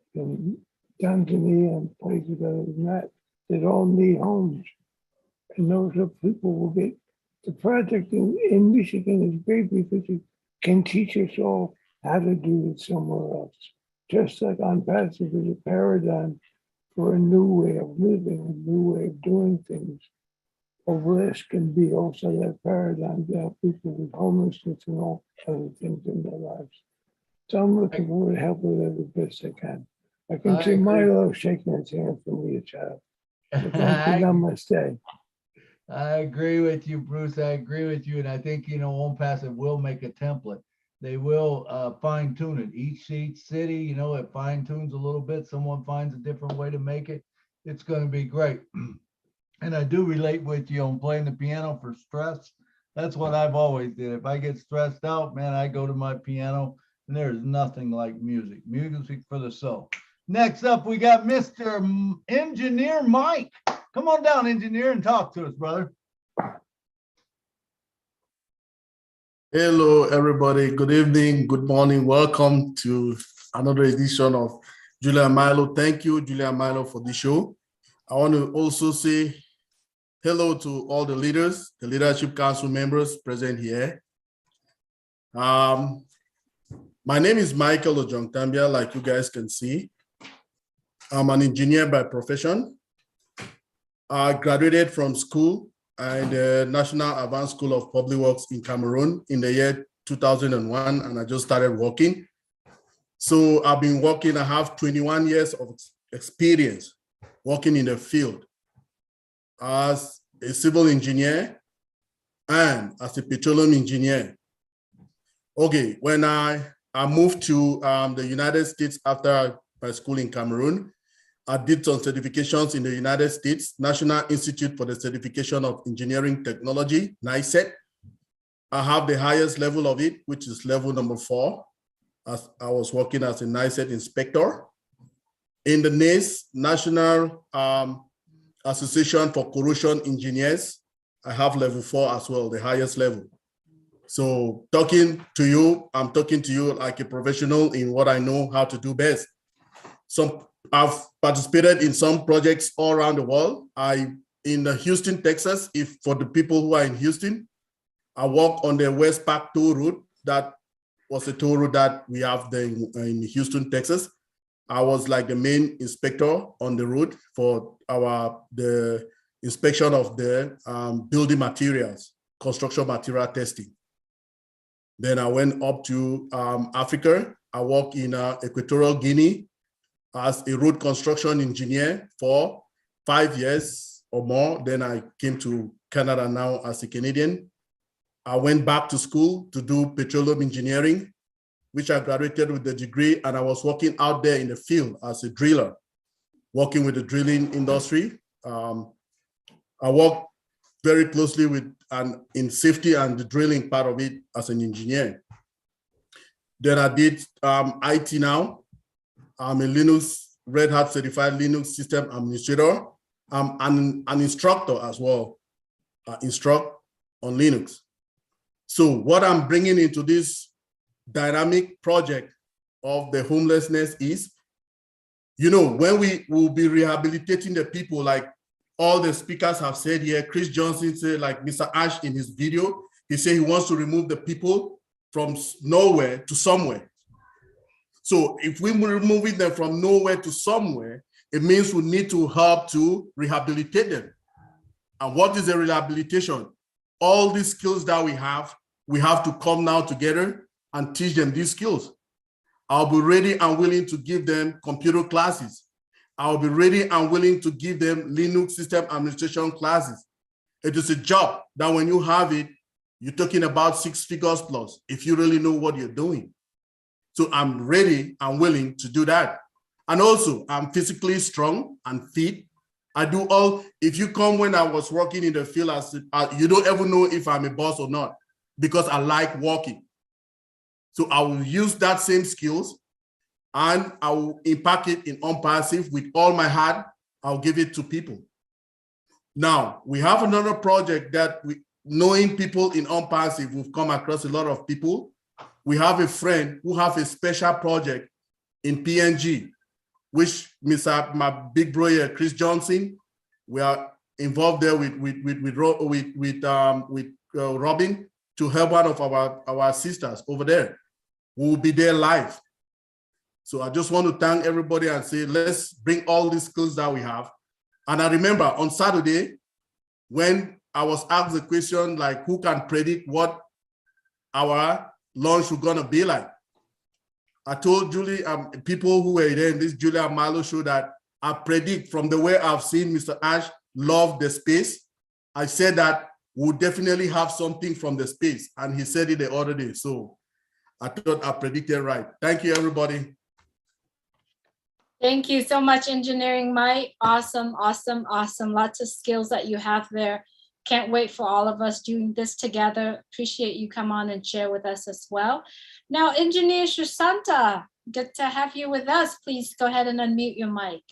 Tanzania and places other than that all need homes. And those are people will get the project in Michigan is great because it can teach us all how to do it somewhere else. Just like ONPASSIVE is a paradigm for a new way of living, a new way of doing things. This can be also that paradigm to help people with homelessness and all other things in their lives. So I'm looking forward to help with it the best I can. I can see Milo shaking his hand for me, a child. Namaste. I agree with you, Bruce. I agree with you. And I think, ONPASSIVE will make a template. They will fine tune it. Each city, it fine tunes a little bit. Someone finds a different way to make it. It's going to be great. And I do relate with you on playing the piano for stress. That's what I've always did. If I get stressed out, man, I go to my piano and there's nothing like music for the soul. Next up, we got Mr. Engineer Mike. Come on down, engineer, and talk to us, brother. Hello, everybody. Good evening. Good morning. Welcome to another edition of Julia Milo. Thank you, Julia Milo, for the show. I want to also say hello to all the leaders, the Leadership Council members present here. My name is Michael Ojongtambia, like you guys can see. I'm an engineer by profession. I graduated from school in the National Advanced School of Public Works in Cameroon in the year 2001, and I just started working. So I've been working, I have 21 years of experience working in the field as a civil engineer and as a petroleum engineer. Okay, when I moved to the United States after my school in Cameroon, I did some certifications in the United States, National Institute for the Certification of Engineering Technology, NICET. I have the highest level of it, which is level number 4, as I was working as a NICET inspector. In the NACE, National Association for Corrosion Engineers, I have level 4 as well, the highest level. So talking to you, I'm talking to you like a professional in what I know how to do best. I've participated in some projects all around the world. In Houston, Texas, for the people who are in Houston, I work on the West Park toll road. That was a toll road that we have in Houston, Texas. I was like the main inspector on the road for the inspection of the building materials, construction material testing. Then I went up to Africa. I work in Equatorial Guinea as a road construction engineer for 5 years or more. Then I came to Canada now as a Canadian. I went back to school to do petroleum engineering, which I graduated with the degree, and I was working out there in the field as a driller, working with the drilling industry. I work very closely with and in safety and the drilling part of it as an engineer. Then I did IT now. I'm a Linux, Red Hat certified Linux system administrator. I'm an instructor as well, instruct on Linux. So what I'm bringing into this dynamic project of the homelessness is, when we will be rehabilitating the people, like all the speakers have said here, Chris Johnson said, like Mr. Ash in his video, he said he wants to remove the people from nowhere to somewhere. So if we're removing them from nowhere to somewhere, it means we need to help to rehabilitate them. And what is the rehabilitation? All these skills that we have to come now together and teach them these skills. I'll be ready and willing to give them computer classes. I'll be ready and willing to give them Linux system administration classes. It is a job that when you have it, you're talking about 6 figures plus, if you really know what you're doing. So I'm ready and willing to do that. And also, I'm physically strong and fit. I do all, if you come when I was working in the field, you don't ever know if I'm a boss or not, because I like walking. So I will use that same skills and I will impact it in ONPASSIVE with all my heart. I'll give it to people. Now, we have another project that knowing people in ONPASSIVE, we've come across a lot of people. We have a friend who have a special project in PNG, which my big brother, Chris Johnson, we are involved there with Robin to help one of our sisters over there. We'll be there live. So I just want to thank everybody and say, let's bring all these skills that we have. And I remember on Saturday, when I was asked the question, like, who can predict what our launch was gonna be like? I told Julie, people who were there in this Julia Milo show, that I predict from the way I've seen Mr. Ash love the space. I said that we'll definitely have something from the space, and he said it the other day. So I thought I predicted right. Thank you, everybody. Thank you so much, Engineering Mike. Awesome, awesome, awesome. Lots of skills that you have there. Can't wait for all of us doing this together. Appreciate you come on and share with us as well. Now, Engineer Sushant, good to have you with us. Please go ahead and unmute your mic.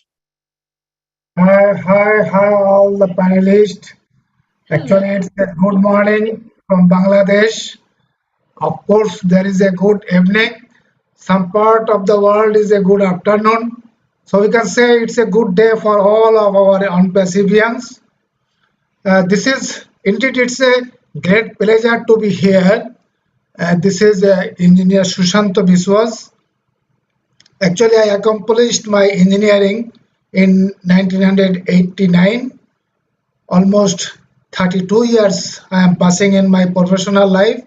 Hi, all the panelists. Actually, it's a good morning from Bangladesh. Of course, there is a good evening. Some part of the world is a good afternoon. So we can say it's a good day for all of our ONPASSIVians. It's a great pleasure to be here. This is Engineer Sushant Biswas. Actually, I accomplished my engineering in 1989. Almost 32 years I am passing in my professional life.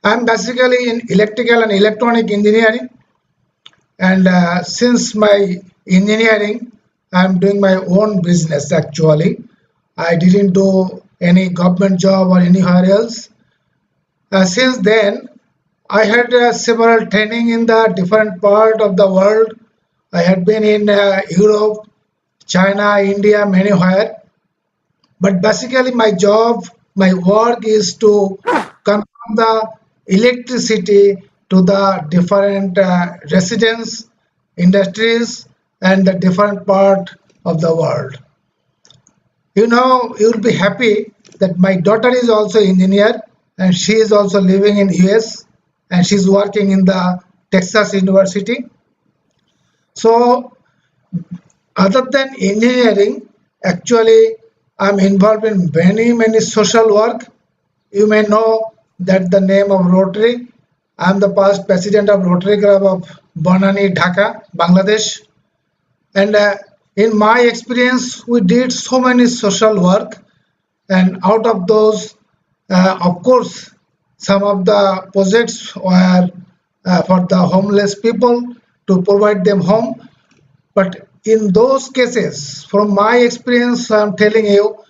I am basically in electrical and electronic engineering. And since my engineering, I am doing my own business actually. I didn't do any government job or anywhere else. Since then, I had several training in the different part of the world. I had been in Europe, China, India, anywhere. But basically my job, my work is to confirm the electricity to the different residents, industries, and the different part of the world. You'll be happy that my daughter is also engineer, and she is also living in US, and she's working in the Texas University. So other than engineering, actually I'm involved in many social work. You may know that the name of Rotary. I'm the past president of Rotary Club of Banani, Dhaka, Bangladesh. And in my experience, we did so many social work. And out of those, of course, some of the projects were for the homeless people to provide them home. But in those cases, from my experience, I'm telling you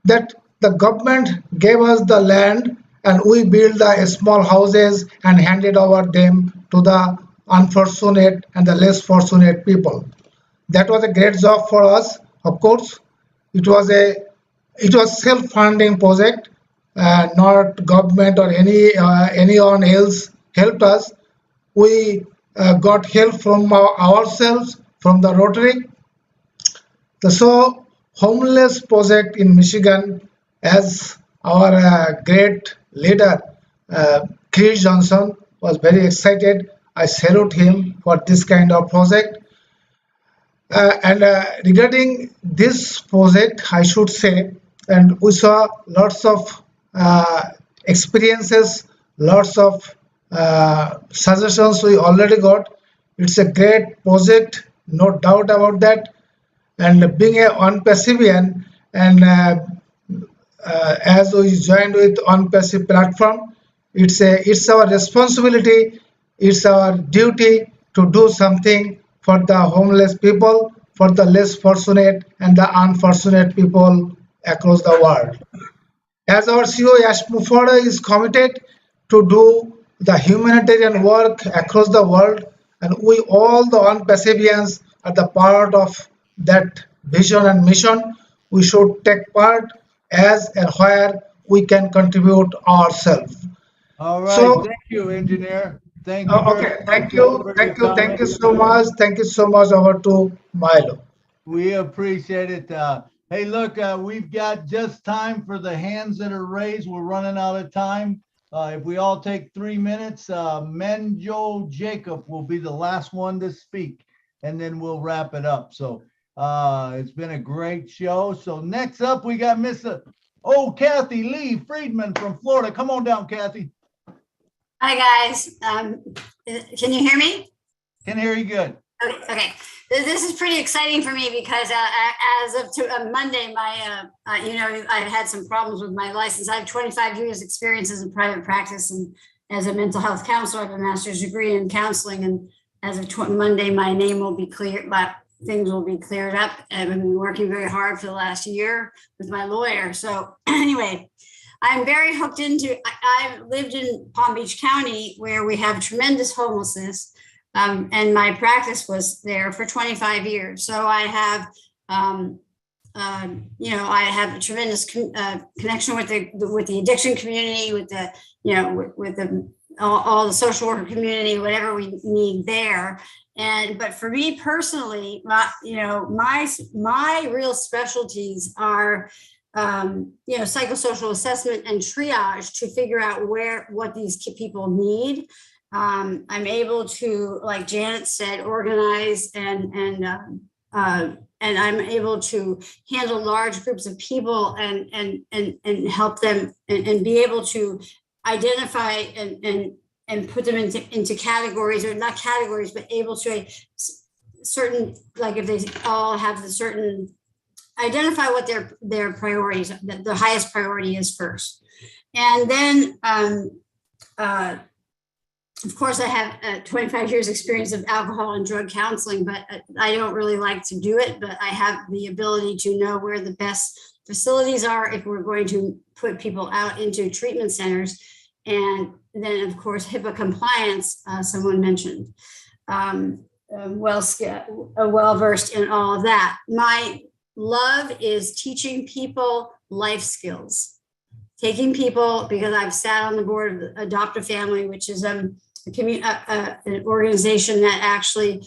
that the government gave us the land and we built the small houses and handed over them to the unfortunate and the less fortunate people. That was a great job for us, of course. It was self-funding project, not government or anyone else helped us. We got help from ourselves, from the Rotary. So homeless project in Michigan, as our great leader, Chris Johnson, was very excited. I salute him for this kind of project. And regarding this project, I should say, and we saw lots of experiences, lots of suggestions we already got. It's a great project, no doubt about that. And being a ONPASSIVian, and as we joined with ONPASSIVE platform, it's our responsibility, it's our duty to do something for the homeless people, for the less fortunate and the unfortunate people across the world. As our CEO Yash Mufada is committed to do the humanitarian work across the world, and we all the ONPASSIVians are the part of that vision and mission. We should take part as and where we can contribute ourselves. All right, So, thank you, engineer. Thank you. okay, thank you, thank you so much. Thank you so much. Over to Milo. We appreciate it. Hey, look, we've got just time for the hands that are raised. We're running out of time. If we all take 3 minutes, Menjo Jacob will be the last one to speak, and then we'll wrap it up. So it's been a great show. So next up, we got Kathy Lee Friedman from Florida. Come on down, Kathy. Hi, guys. Can you hear me? Can hear you good. Okay. This is pretty exciting for me because as of Monday, I've had some problems with my license. I have 25 years experience as a private practice and as a mental health counselor. I have a master's degree in counseling, and as of Monday, my name will be cleared, but things will be cleared up. I've been working very hard for the last year with my lawyer. So anyway, I'm very hooked into, I've lived in Palm Beach County where we have tremendous homelessness. And my practice was there for 25 years. So I have, I have a tremendous connection with the addiction community, with the, with all the social worker community, whatever we need there. But for me personally, my real specialties are, psychosocial assessment and triage to figure out what these people need. I'm able to, like Janet said, organize and I'm able to handle large groups of people and help them and be able to identify and put them into categories, or not categories, but able to certain, like if they all have the certain, identify what their priorities, the highest priority is first. And then, of course, I have 25 years experience of alcohol and drug counseling, but I don't really like to do it, but I have the ability to know where the best facilities are if we're going to put people out into treatment centers. And then, of course, HIPAA compliance, someone mentioned, well-versed in all of that. My love is teaching people life skills, taking people, because I've sat on the board of Adopt a Family, which is an organization that actually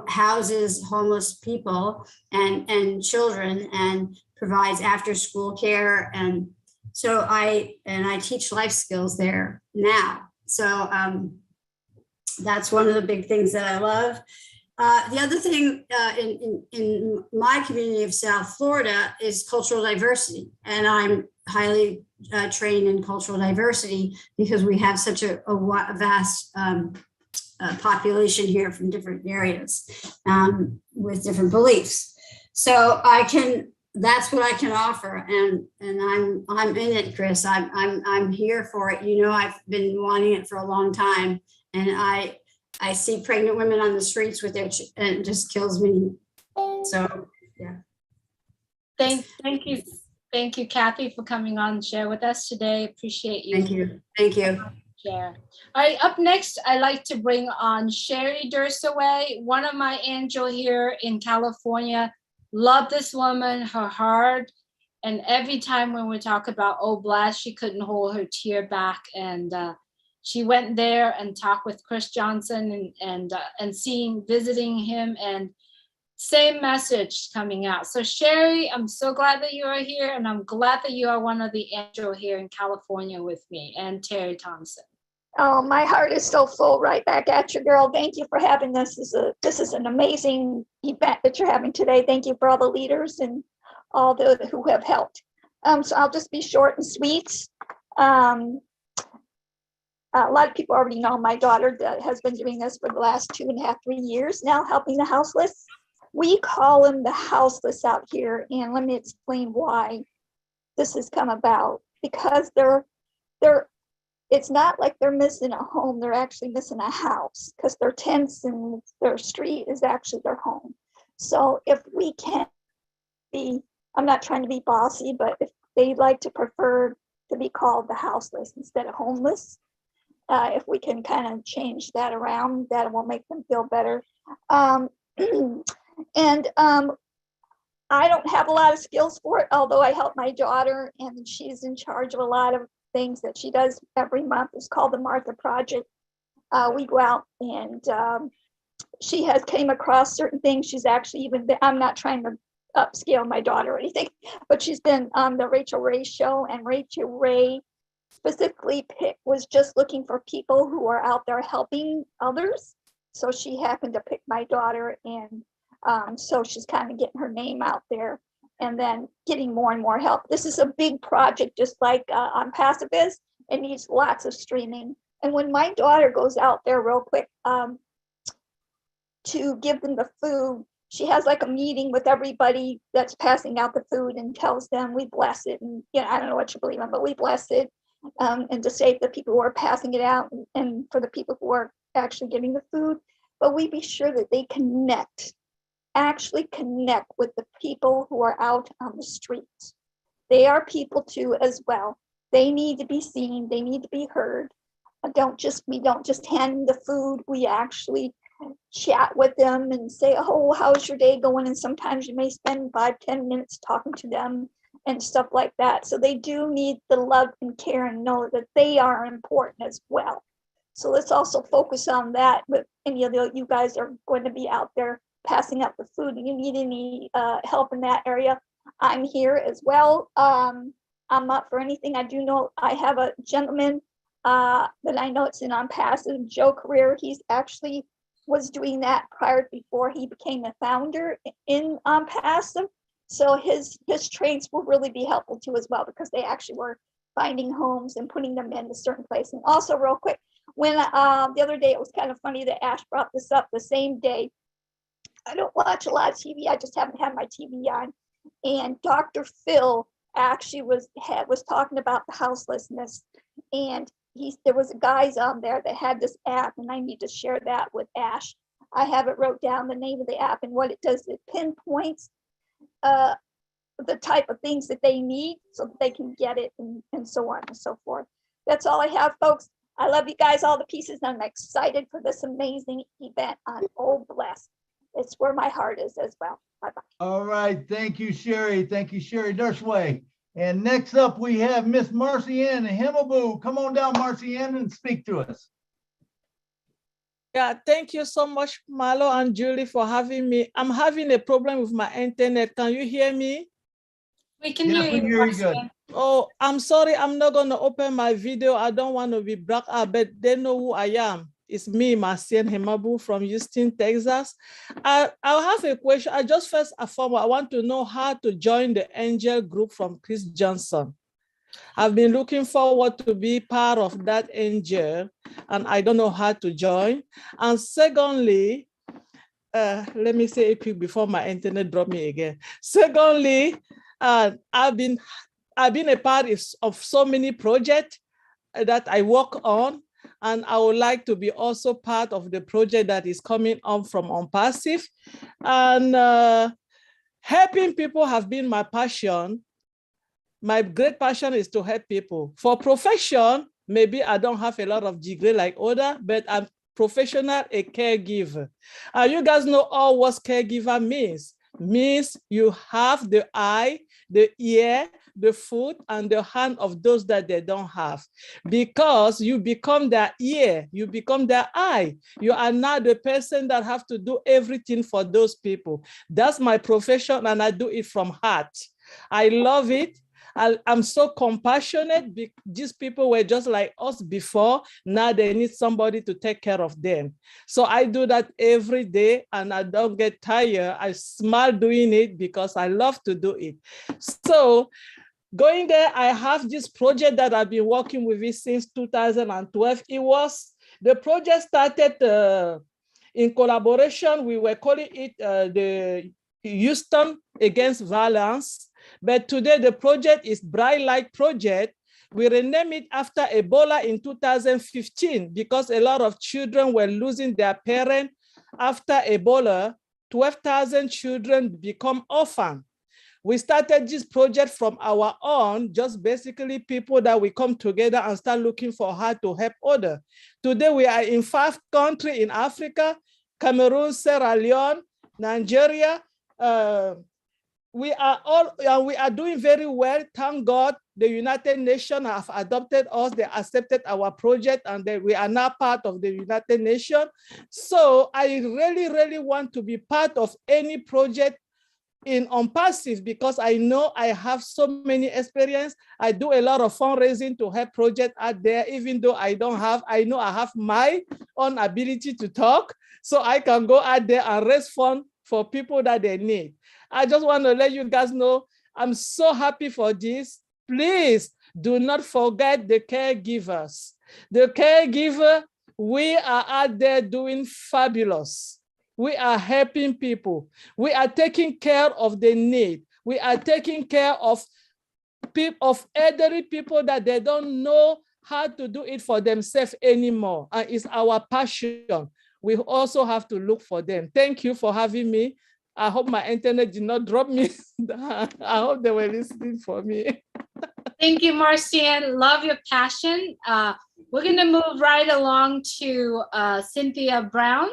houses homeless people and children and provides after school care. And so I teach life skills there now. So that's one of the big things that I love. The other thing in my community of South Florida is cultural diversity. And I'm highly trained in cultural diversity because we have such a vast population here from different areas with different beliefs. So that's what I can offer. And I'm in it, Chris. I'm here for it. I've been wanting it for a long time. And I see pregnant women on the streets with and it just kills me. So, yeah. Thank you. Thank you, Kathy, for coming on and share with us today. Appreciate you. Thank you. Thank you. Share. All right, up next, I'd like to bring on Sherry Dursaway, one of my angel here in California. love this woman, her heart. And every time when we talk about Old Blast, she couldn't hold her tear back. And she went there and talked with Chris Johnson and visiting him, and same message coming out. So Sherry, I'm so glad that you are here, and I'm glad that you are one of the angel here in California with me, and Terry Thompson. Oh, my heart is so full right back at you, girl. Thank you for having this. This is an amazing event that you're having today. Thank you for all the leaders and all those who have helped. So I'll just be short and sweet. A lot of people already know my daughter that has been doing this for the last 2.5, 3 years now, helping the houseless. We call them the houseless out here, and let me explain why this has come about. Because it's not like they're missing a home, they're actually missing a house, because their tents and their street is actually their home. So if we can be, I'm not trying to be bossy, but if they'd like to prefer to be called the houseless instead of homeless, if we can kind of change that around, that will make them feel better. I don't have a lot of skills for it, although I help my daughter, and she's in charge of a lot of things that she does every month. It's called the Martha Project. We go out and she has came across certain things. She's actually even been, I'm not trying to upscale my daughter or anything, but she's been on the Rachel Ray show, and Rachel Ray specifically was just looking for people who are out there helping others. So she happened to pick my daughter, and so she's kind of getting her name out there and then getting more and more help. This is a big project, just like ONPASSIVE is. It needs lots of streaming. And when my daughter goes out there real quick to give them the food, she has like a meeting with everybody that's passing out the food and tells them we bless it. And I don't know what you believe in, but we bless it. And to save the people who are passing it out, and for the people who are actually getting the food. But we be sure that they actually connect with the people who are out on the streets. They are people too as well. They need to be seen, they need to be heard. We don't just hand them the food, we actually chat with them and say, oh, how's your day going? And sometimes you may spend 5-10 minutes talking to them and stuff like that. So they do need the love and care, and know that they are important as well. So let's also focus on that. With any of you guys are going to be out there passing out the food, and you need any help in that area, I'm here as well. I'm up for anything. I do know I have a gentleman that I know it's in ONPASSIVE, Joe Career. He's actually was doing that before he became a founder in ONPASSIVE. So his traits will really be helpful too as well, because they actually were finding homes and putting them in a certain place. And also real quick, when the other day, it was kind of funny that Ash brought this up the same day. I don't watch a lot of TV. I just haven't had my TV on. And Dr. Phil actually was talking about the houselessness. And there was guys on there that had this app, and I need to share that with Ash. I have it wrote down the name of the app, and what it does, it pinpoints the type of things that they need so that they can get it, and so on and so forth. That's all I have, folks. I love you guys, all the pieces, and I'm excited for this amazing event on Old Blast. It's where my heart is as well. Bye-bye. All right. Thank you, Sherry. Thank you, Sherry Dershway. And next up, we have Miss Marcian Himmelboo. Come on down, Marcian, and speak to us. Yeah, thank you so much, Milo and Julie, for having me. I'm having a problem with my internet. Can you hear me? We can hear you. Hear you good. Oh, I'm sorry. I'm not going to open my video. I don't want to be black out, but they know who I am. It's me, Marcian Himmelboo from Houston, Texas. I have a question. I want to know how to join the angel group from Chris Johnson. I've been looking forward to be part of that angel, and I don't know how to join. And secondly, let me say it quick before my internet drop me again. Secondly, I've been a part of so many projects that I work on, and I would like to be also part of the project that is coming up from ONPASSIVE. And helping people have been my passion. My great passion is to help people. For profession, maybe I don't have a lot of degree like other, but I'm professional, a caregiver. You guys know all what caregiver means. means you have the eye, the ear, the foot, and the hand of those that they don't have. Because you become their ear, you become their eye. You are now the person that have to do everything for those people. That's my profession, and I do it from heart. I love it. I'm so compassionate. These people were just like us before. Now they need somebody to take care of them. So I do that every day, and I don't get tired. I smile doing it because I love to do it. So going there, I have this project that I've been working with it since 2012. The project started in collaboration. We were calling it the Houston Against Violence. But today the project is Bright Light Project. We renamed it after Ebola in 2015 because a lot of children were losing their parents. After Ebola, 12,000 children become orphaned. We started this project from our own, just basically people that we come together and start looking for how to help others. Today we are in 5 countries in Africa: Cameroon, Sierra Leone, Nigeria. We are doing very well. Thank God the United Nations have adopted us. They accepted our project, and we are now part of the United Nations. So I really, really want to be part of any project in ONPASSIVE because I know I have so many experience. I do a lot of fundraising to help projects out there, even though I know I have my own ability to talk, so I can go out there and raise funds for people that they need. I just want to let you guys know I'm so happy for this. Please do not forget the caregivers. The caregiver, we are out there doing fabulous. We are helping people. We are taking care of the need. We are taking care of elderly people that they don't know how to do it for themselves anymore. And it's our passion. We also have to look for them. Thank you for having me. I hope my internet did not drop me. I hope they were listening for me. Thank you, Marcian. Love your passion. We're going to move right along to Cynthia Brown.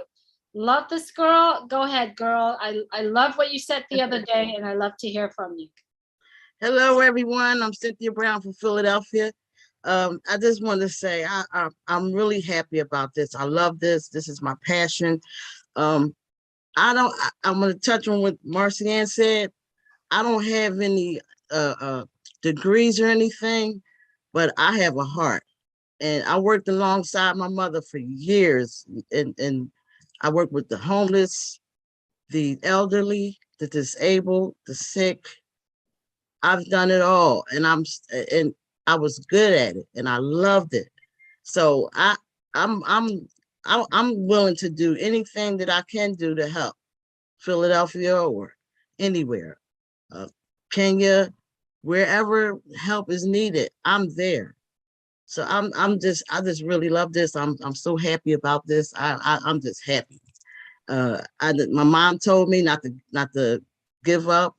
Love this girl. Go ahead, girl. I love what you said the other day, and I love to hear from you. Hello, everyone. I'm Cynthia Brown from Philadelphia. I just want to say I'm really happy about this. I love this. This is my passion. I'm going to touch on what Marcian said. I don't have any degrees or anything, but I have a heart. And I worked alongside my mother for years. And I worked with the homeless, the elderly, the disabled, the sick. I've done it all. And I was good at it, and I loved it. So I'm willing to do anything that I can do to help Philadelphia or anywhere, Kenya, wherever help is needed, I'm there. So I just really love this. I'm so happy about this. I'm just happy. My mom told me not to give up.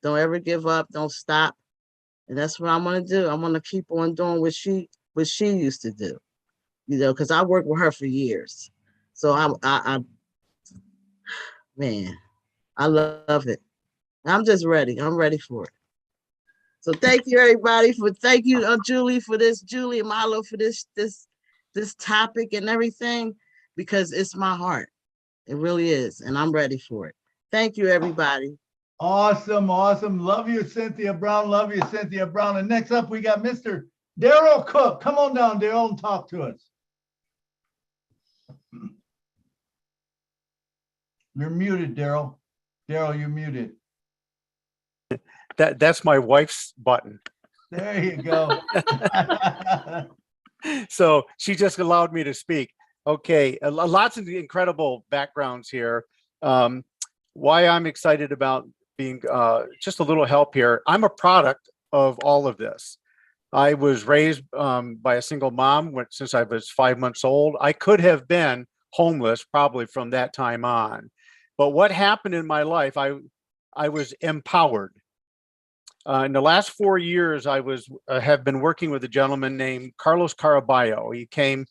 Don't ever give up. Don't stop. And that's what I want to do. I want to keep on doing what she used to do, because I worked with her for years. So man, I love it. I'm just ready. I'm ready for it. So thank you, everybody, thank you, Julie, for this, Julie and Milo for this topic and everything, because it's my heart. It really is, and I'm ready for it. Thank you, everybody. Awesome, awesome. Love you, Cynthia Brown. Love you, Cynthia Brown. And next up, we got Mr. Daryl Cook. Come on down, Daryl, and talk to us. You're muted, Daryl. Daryl, you're muted. That's my wife's button. There you go. So she just allowed me to speak. Okay, lots of incredible backgrounds here. Why I'm excited about being just a little help here. I'm a product of all of this. I was raised by a single mom since I was 5 months old. I could have been homeless probably from that time on. But what happened in my life, I was empowered. In the last 4 years, I have been working with a gentleman named Carlos Caraballo. He came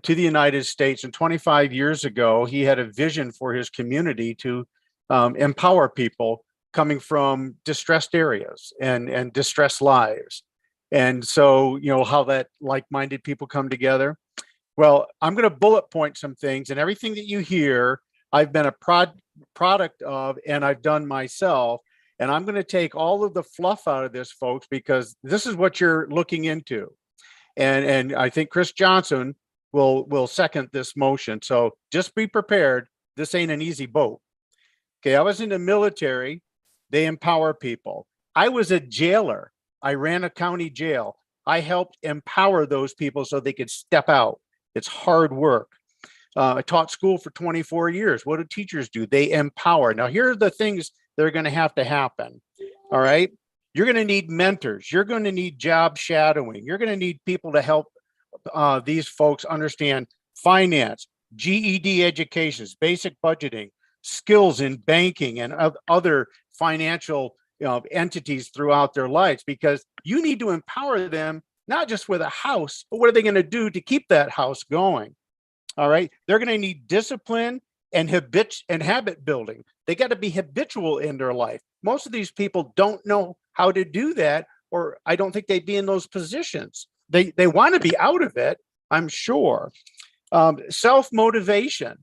to the United States, and 25 years ago, he had a vision for his community to empower people coming from distressed areas and distressed lives. And so, you know, how that like-minded people come together. Well, I'm going to bullet point some things, and everything that you hear, I've been a product of, and I've done myself. And I'm going to take all of the fluff out of this, folks, because this is what you're looking into. And I think Chris Johnson will second this motion. So just be prepared. This ain't an easy boat. Okay, I was in the military. They empower people. I was a jailer. I ran a county jail. I helped empower those people so they could step out. It's hard work. I taught school for 24 years. What do teachers do? They empower. Now, here are the things that are going to happen. All right. You're going to need mentors. You're going to need job shadowing. You're going to need people to help these folks understand finance, GED educations, basic budgeting, skills in banking and other financial entities throughout their lives, because you need to empower them, not just with a house, but what are they going to do to keep that house going? All right. They're going to need discipline and habit building. They got to be habitual in their life. Most of these people don't know how to do that, or I don't think they'd be in those positions. They want to be out of it, I'm sure. Self-motivation.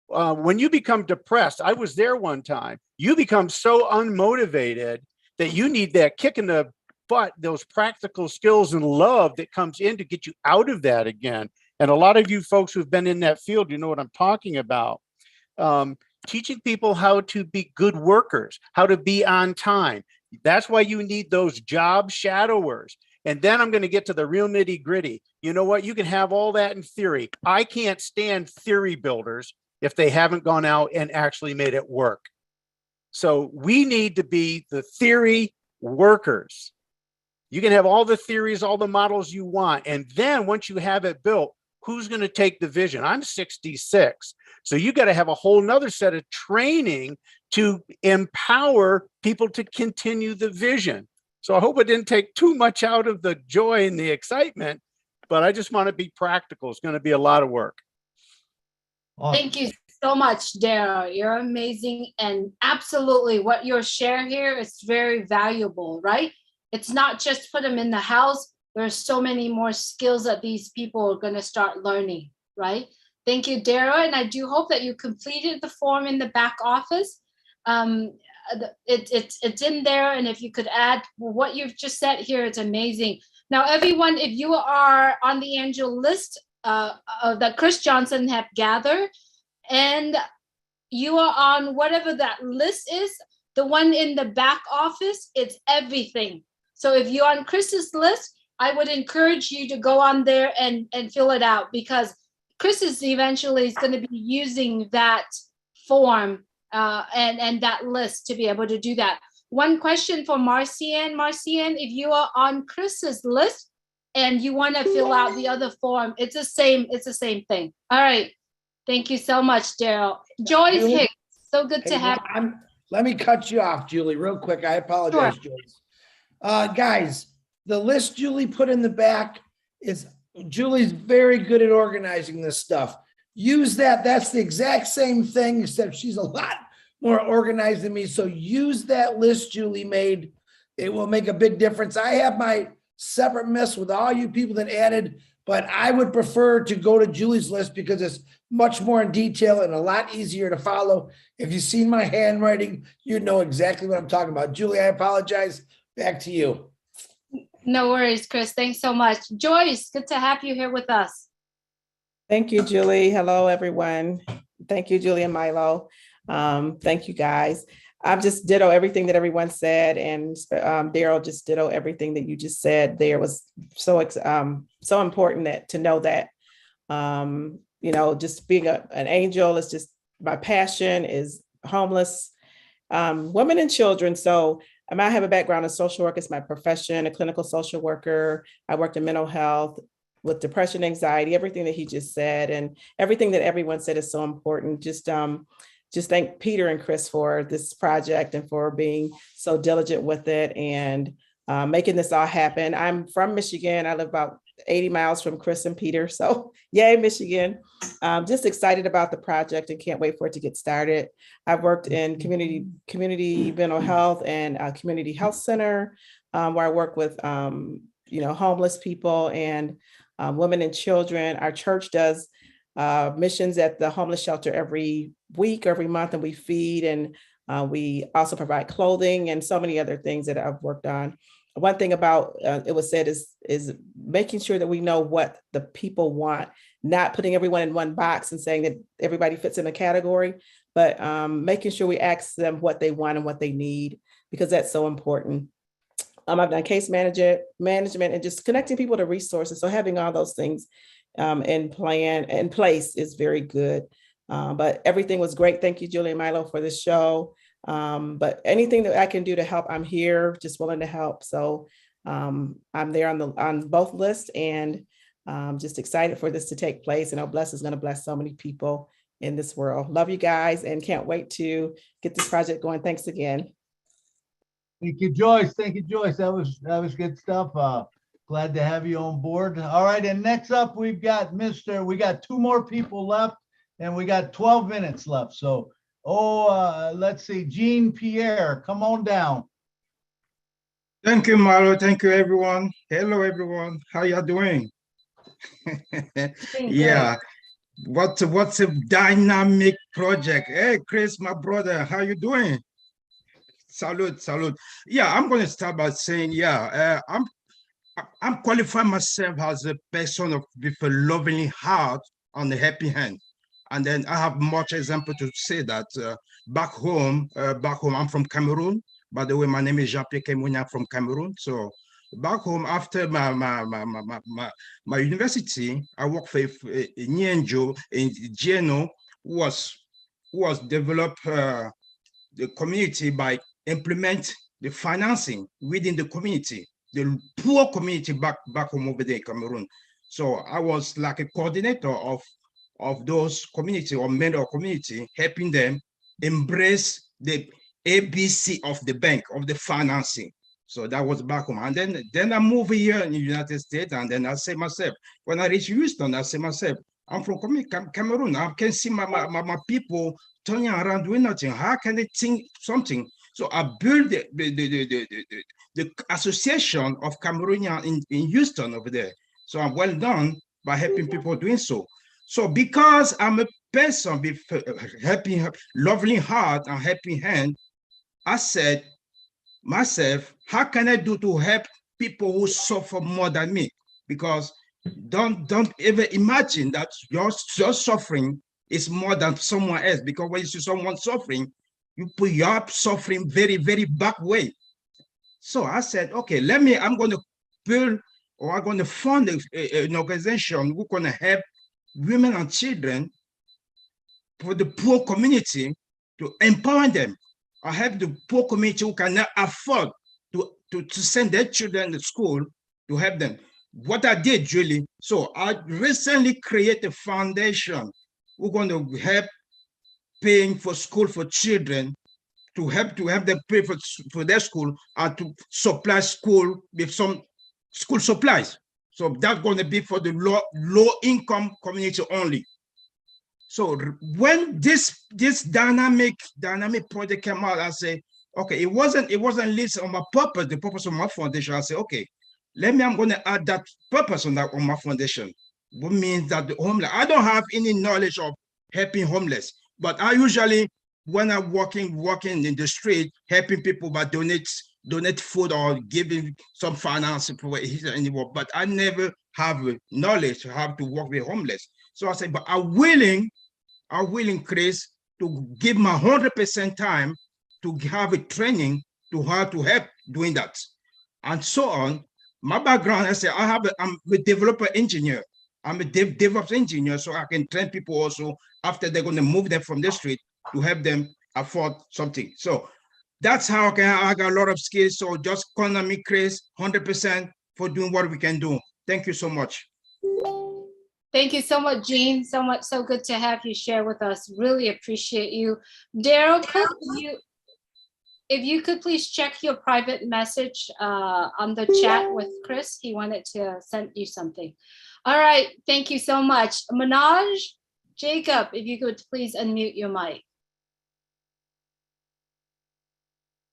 When you become depressed, I was there one time, you become so unmotivated that you need that kick in the butt, those practical skills and love that comes in to get you out of that again. And a lot of you folks who've been in that field, you know what I'm talking about. Teaching people how to be good workers, how to be on time. That's why you need those job shadowers. And then I'm going to get to the real nitty gritty. You know what? You can have all that in theory. I can't stand theory builders if they haven't gone out and actually made it work. So we need to be the theory workers. You can have all the theories, all the models you want. And then once you have it built, who's going to take the vision? I'm 66. So you got to have a whole nother set of training to empower people to continue the vision. So I hope it didn't take too much out of the joy and the excitement, but I just want to be practical. It's going to be a lot of work. Thank you so much, Daryl. You're amazing. And absolutely what you're sharing here is very valuable, right? It's not just put them in the house. There's so many more skills that these people are going to start learning, right? Thank you, Daryl. And I do hope that you completed the form in the back office. It's in there. And if you could add what you've just said here, it's amazing. Now, everyone, if you are on the angel list that Chris Johnson have gathered, and you are on whatever that list is, the one in the back office, it's everything. So if you're on Chris's list, I would encourage you to go on there and fill it out, because Chris is eventually going to be using that form and that list to be able to do that. One question for Marcian. Marcian, if you are on Chris's list and you want to fill out the other form, it's the same thing. All right. Thank you so much, Daryl. Joyce Hicks, so good to have you. Let me cut you off, Julie, real quick. I apologize, Sure. Joyce. Guys, the list Julie put in the back is, Julie's very good at organizing this stuff. Use that. That's the exact same thing, except she's a lot more organized than me. So use that list Julie made. It will make a big difference. I have my separate mess with all you people that added, but I would prefer to go to Julie's list because it's much more in detail and a lot easier to follow. If you've seen my handwriting, you know exactly what I'm talking about. Julie, I apologize. Back to you. No worries, Chris. Thanks so much. Joyce, good to have you here with us. Thank you, Julie. Hello, everyone. Thank you, Julie and Milo. Thank you, guys. I've just ditto everything that everyone said, and Daryl just ditto everything that you just said. There was so important to know that, just being an angel is just my passion is homeless women and children. So I have a background in social work. It's my profession, a clinical social worker. I worked in mental health with depression, anxiety, everything that he just said, and everything that everyone said is so important. Just thank Peter and Chris for this project and for being so diligent with it and making this all happen. I'm from Michigan. I live about 80 miles from Chris and Peter. So yay, Michigan. Just excited about the project and can't wait for it to get started. I've worked in community mental health and a community health center where I work with, homeless people and women and children. Our church does missions at the homeless shelter every week, every month, and we feed, and we also provide clothing and so many other things that I've worked on. One thing about it was said is making sure that we know what the people want, not putting everyone in one box and saying that everybody fits in a category, but making sure we ask them what they want and what they need, because that's so important. I've done case management and just connecting people to resources. So having all those things in place is very good. But everything was great. Thank you, Julie and Milo, for this show. But anything that I can do to help, I'm here, just willing to help. So I'm there on both lists, and just excited for this to take place. And our Bless is going to bless so many people in this world. Love you guys and can't wait to get this project going. Thanks again. Thank you, Joyce. Thank you, Joyce. That was good stuff. Glad to have you on board. All right, and next up we've got we got 2 more people left, and we got 12 minutes left. So, let's see, Jean Pierre, come on down. Thank you, Milo. Thank you, everyone. Hello, everyone. How you doing? Yeah. What's a dynamic project? Hey, Chris, my brother, how you doing? Salute. Yeah, I'm going to start by saying, I'm qualifying myself as a person with a loving heart and a happy hand. And then I have much example to say that back home, I'm from Cameroon. By the way, my name is Jean-Pierre Kemunya from Cameroon. So back home, after my university, I worked for Nyenjo in Geno, was developed the community by implement the financing within the community, the poor community back home over there in Cameroon. So I was like a coordinator of those community or member of community, helping them embrace the ABC of the bank, of the financing. So that was back home. And then I moved here in the United States, and then I say myself, when I reach Houston, I say myself, I'm from Cameroon. I can see my people turning around doing nothing. How can they think something? So I built the association of Cameroonians in Houston over there. So I'm well done by helping people doing so. So because I'm a person with happy, lovely heart and happy hand, I said myself, how can I do to help people who suffer more than me? Because don't ever imagine that your suffering is more than someone else, because when you see someone suffering, you put your suffering very, very back way. So I said, okay, I'm going to build, or I'm going to fund an organization who's going to help women and children for the poor community, to empower them. I help the poor community who cannot afford to send their children to school, to help them. What I did, Julie, so I recently created a foundation. We're going to help paying for school for children, to help them pay for their school, and to supply school with some school supplies. So that's going to be for the low income community only. So when this dynamic project came out, I say, okay, it wasn't listed on my purpose, the purpose of my foundation. I say, okay, I'm going to add that purpose on my foundation. What means that the homeless, I don't have any knowledge of helping homeless, but I usually, when I'm walking in the street, helping people by donate food or giving some financing for anymore, but I never have knowledge how to work with homeless. So I said, but I'm willing, Chris, to give my 100% time to have a training to how to help doing that, and so on. My background, I say, I'm a developer engineer. I'm a DevOps engineer, so I can train people also after they're going to move them from the street to help them afford something. So that's how I got a lot of skills. So just call me Chris, 100% for doing what we can do. Thank you so much. Thank you so much, Jean. So good to have you share with us. Really appreciate you. Daryl, if you could please check your private message on the chat with Chris. He wanted to send you something. All right, thank you so much. Manoj, Jacob, if you could please unmute your mic.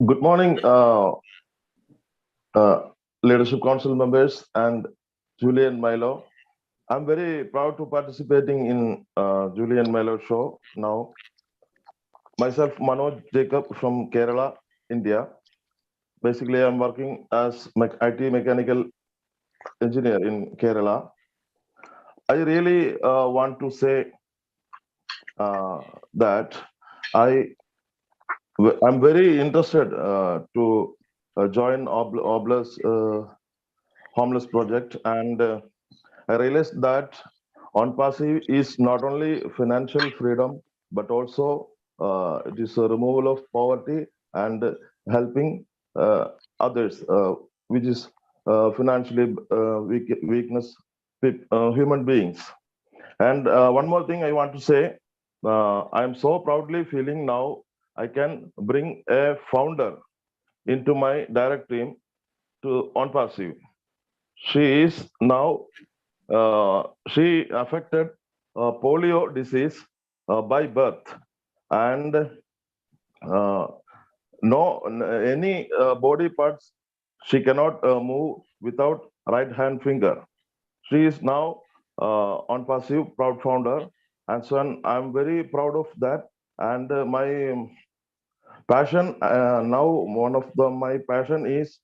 Good morning, Leadership Council members and Julie and Milo. I'm very proud to participating in Julie and Milo show now. Myself, Manoj Jacob from Kerala, India. Basically, I'm working as IT mechanical engineer in Kerala. I really want to say that I'm very interested to join Obla's homeless project, and I realized that ONPASSIVE is not only financial freedom, but also it is a removal of poverty and helping others, which is financially weakness human beings. And one more thing I want to say, I'm so proudly feeling now I can bring a founder into my direct team to ONPASSIVE. She is now, she affected polio disease by birth, and no any body parts she cannot move without right hand finger. She is now ONPASSIVE proud founder, and so I'm very proud of that. And my passion now, one of my passion is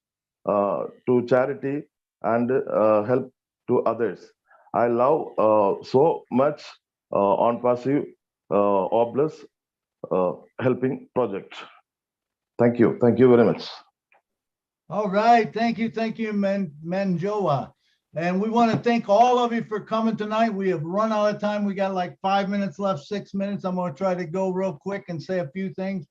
to charity and help to others. I love so much ONPASSIVE Oblast helping project. Thank you very much. All right, thank you, Menjoa. And we want to thank all of you for coming tonight. We have run out of time. We got like 5 minutes left, 6 minutes. I'm going to try to go real quick and say a few things.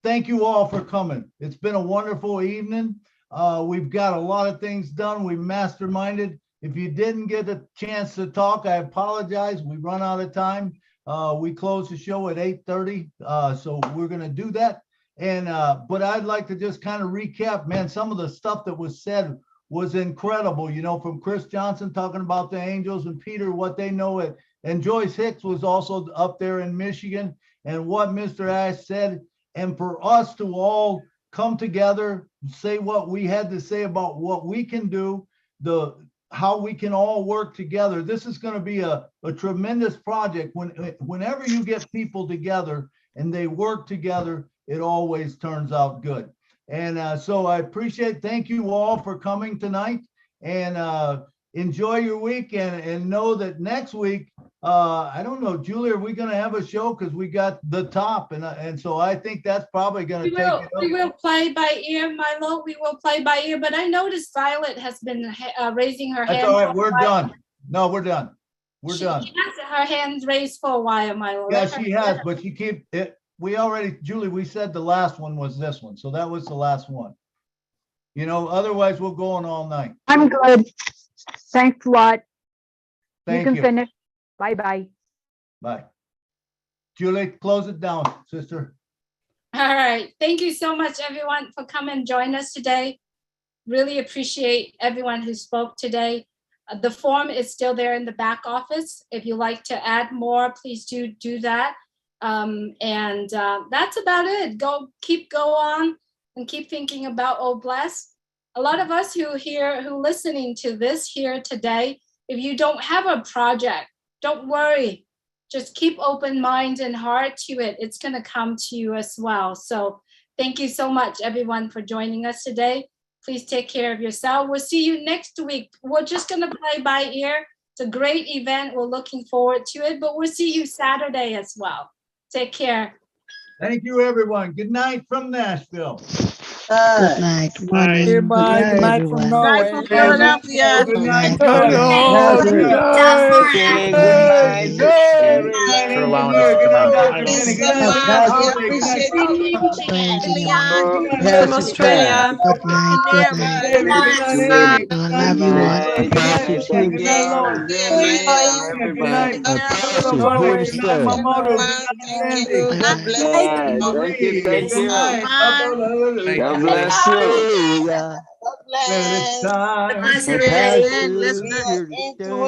Thank you all for coming. It's been a wonderful evening. We've got a lot of things done. We masterminded. If you didn't get a chance to talk, I apologize. We run out of time. We close the show at 8:30, so we're going to do that. And but I'd like to just kind of recap, man. Some of the stuff that was said was incredible, you know, from Chris Johnson talking about the Angels and Peter, what they know it. And Joyce Hicks was also up there in Michigan, and what Mr. Ash said. And for us to all come together, say what we had to say about what we can do, how we can all work together. This is going to be a tremendous project. Whenever you get people together and they work together, it always turns out good. And so I appreciate, thank you all for coming tonight, and enjoy your week, and know that next week, I don't know, Julie, are we going to have a show? Because we got the top, and so I think that's probably going to take it up. We will play by ear, Milo. We will play by ear, but I noticed Violet has been raising her hand. That's all right, we're done. No, we're done. We're done. She has her hands raised for a while, Milo. Yeah, she has, but she keep it. We already, Julie, we said the last one was this one. So that was the last one. You know, otherwise we'll go on all night. I'm good. Thanks a lot. Thank you. you. Can finish. Bye-bye. Bye. Julie, close it down, sister. All right. Thank you so much, everyone, for coming and join us today. Really appreciate everyone who spoke today. The form is still there in the back office. If you'd like to add more, please do that. That's about it. Keep on and keep thinking about Oblast. A lot of us who listening to this here today, if you don't have a project, don't worry. Just keep open mind and heart to it. It's going to come to you as well. So thank you so much, everyone, for joining us today. Please take care of yourself. We'll see you next week. We're just going to play by ear. It's a great event. We're looking forward to it, but we'll see you Saturday as well. Take care. Thank you, everyone. Good night from Nashville. Good night. Good morning. Goodbye. Good night from everyone. Norway. Night from Philadelphia. Good night. Hello, good night. Good night. Good night. Good night. allowing us to come out. Dr. Benny. Good night. Appreciate you. From Australia. Good night, good night. David. Good night, Amy. Good I night, love you all. Good night, Cynthia. Good night, Lois. Good night, Marcian. Good night, Lois. Good night, Mamoto. Good night, Andy. Bye-bye. Good night, Marie. Good night. God bless you. Hallelujah. When it's time Bless to everybody. pass Let's through. go into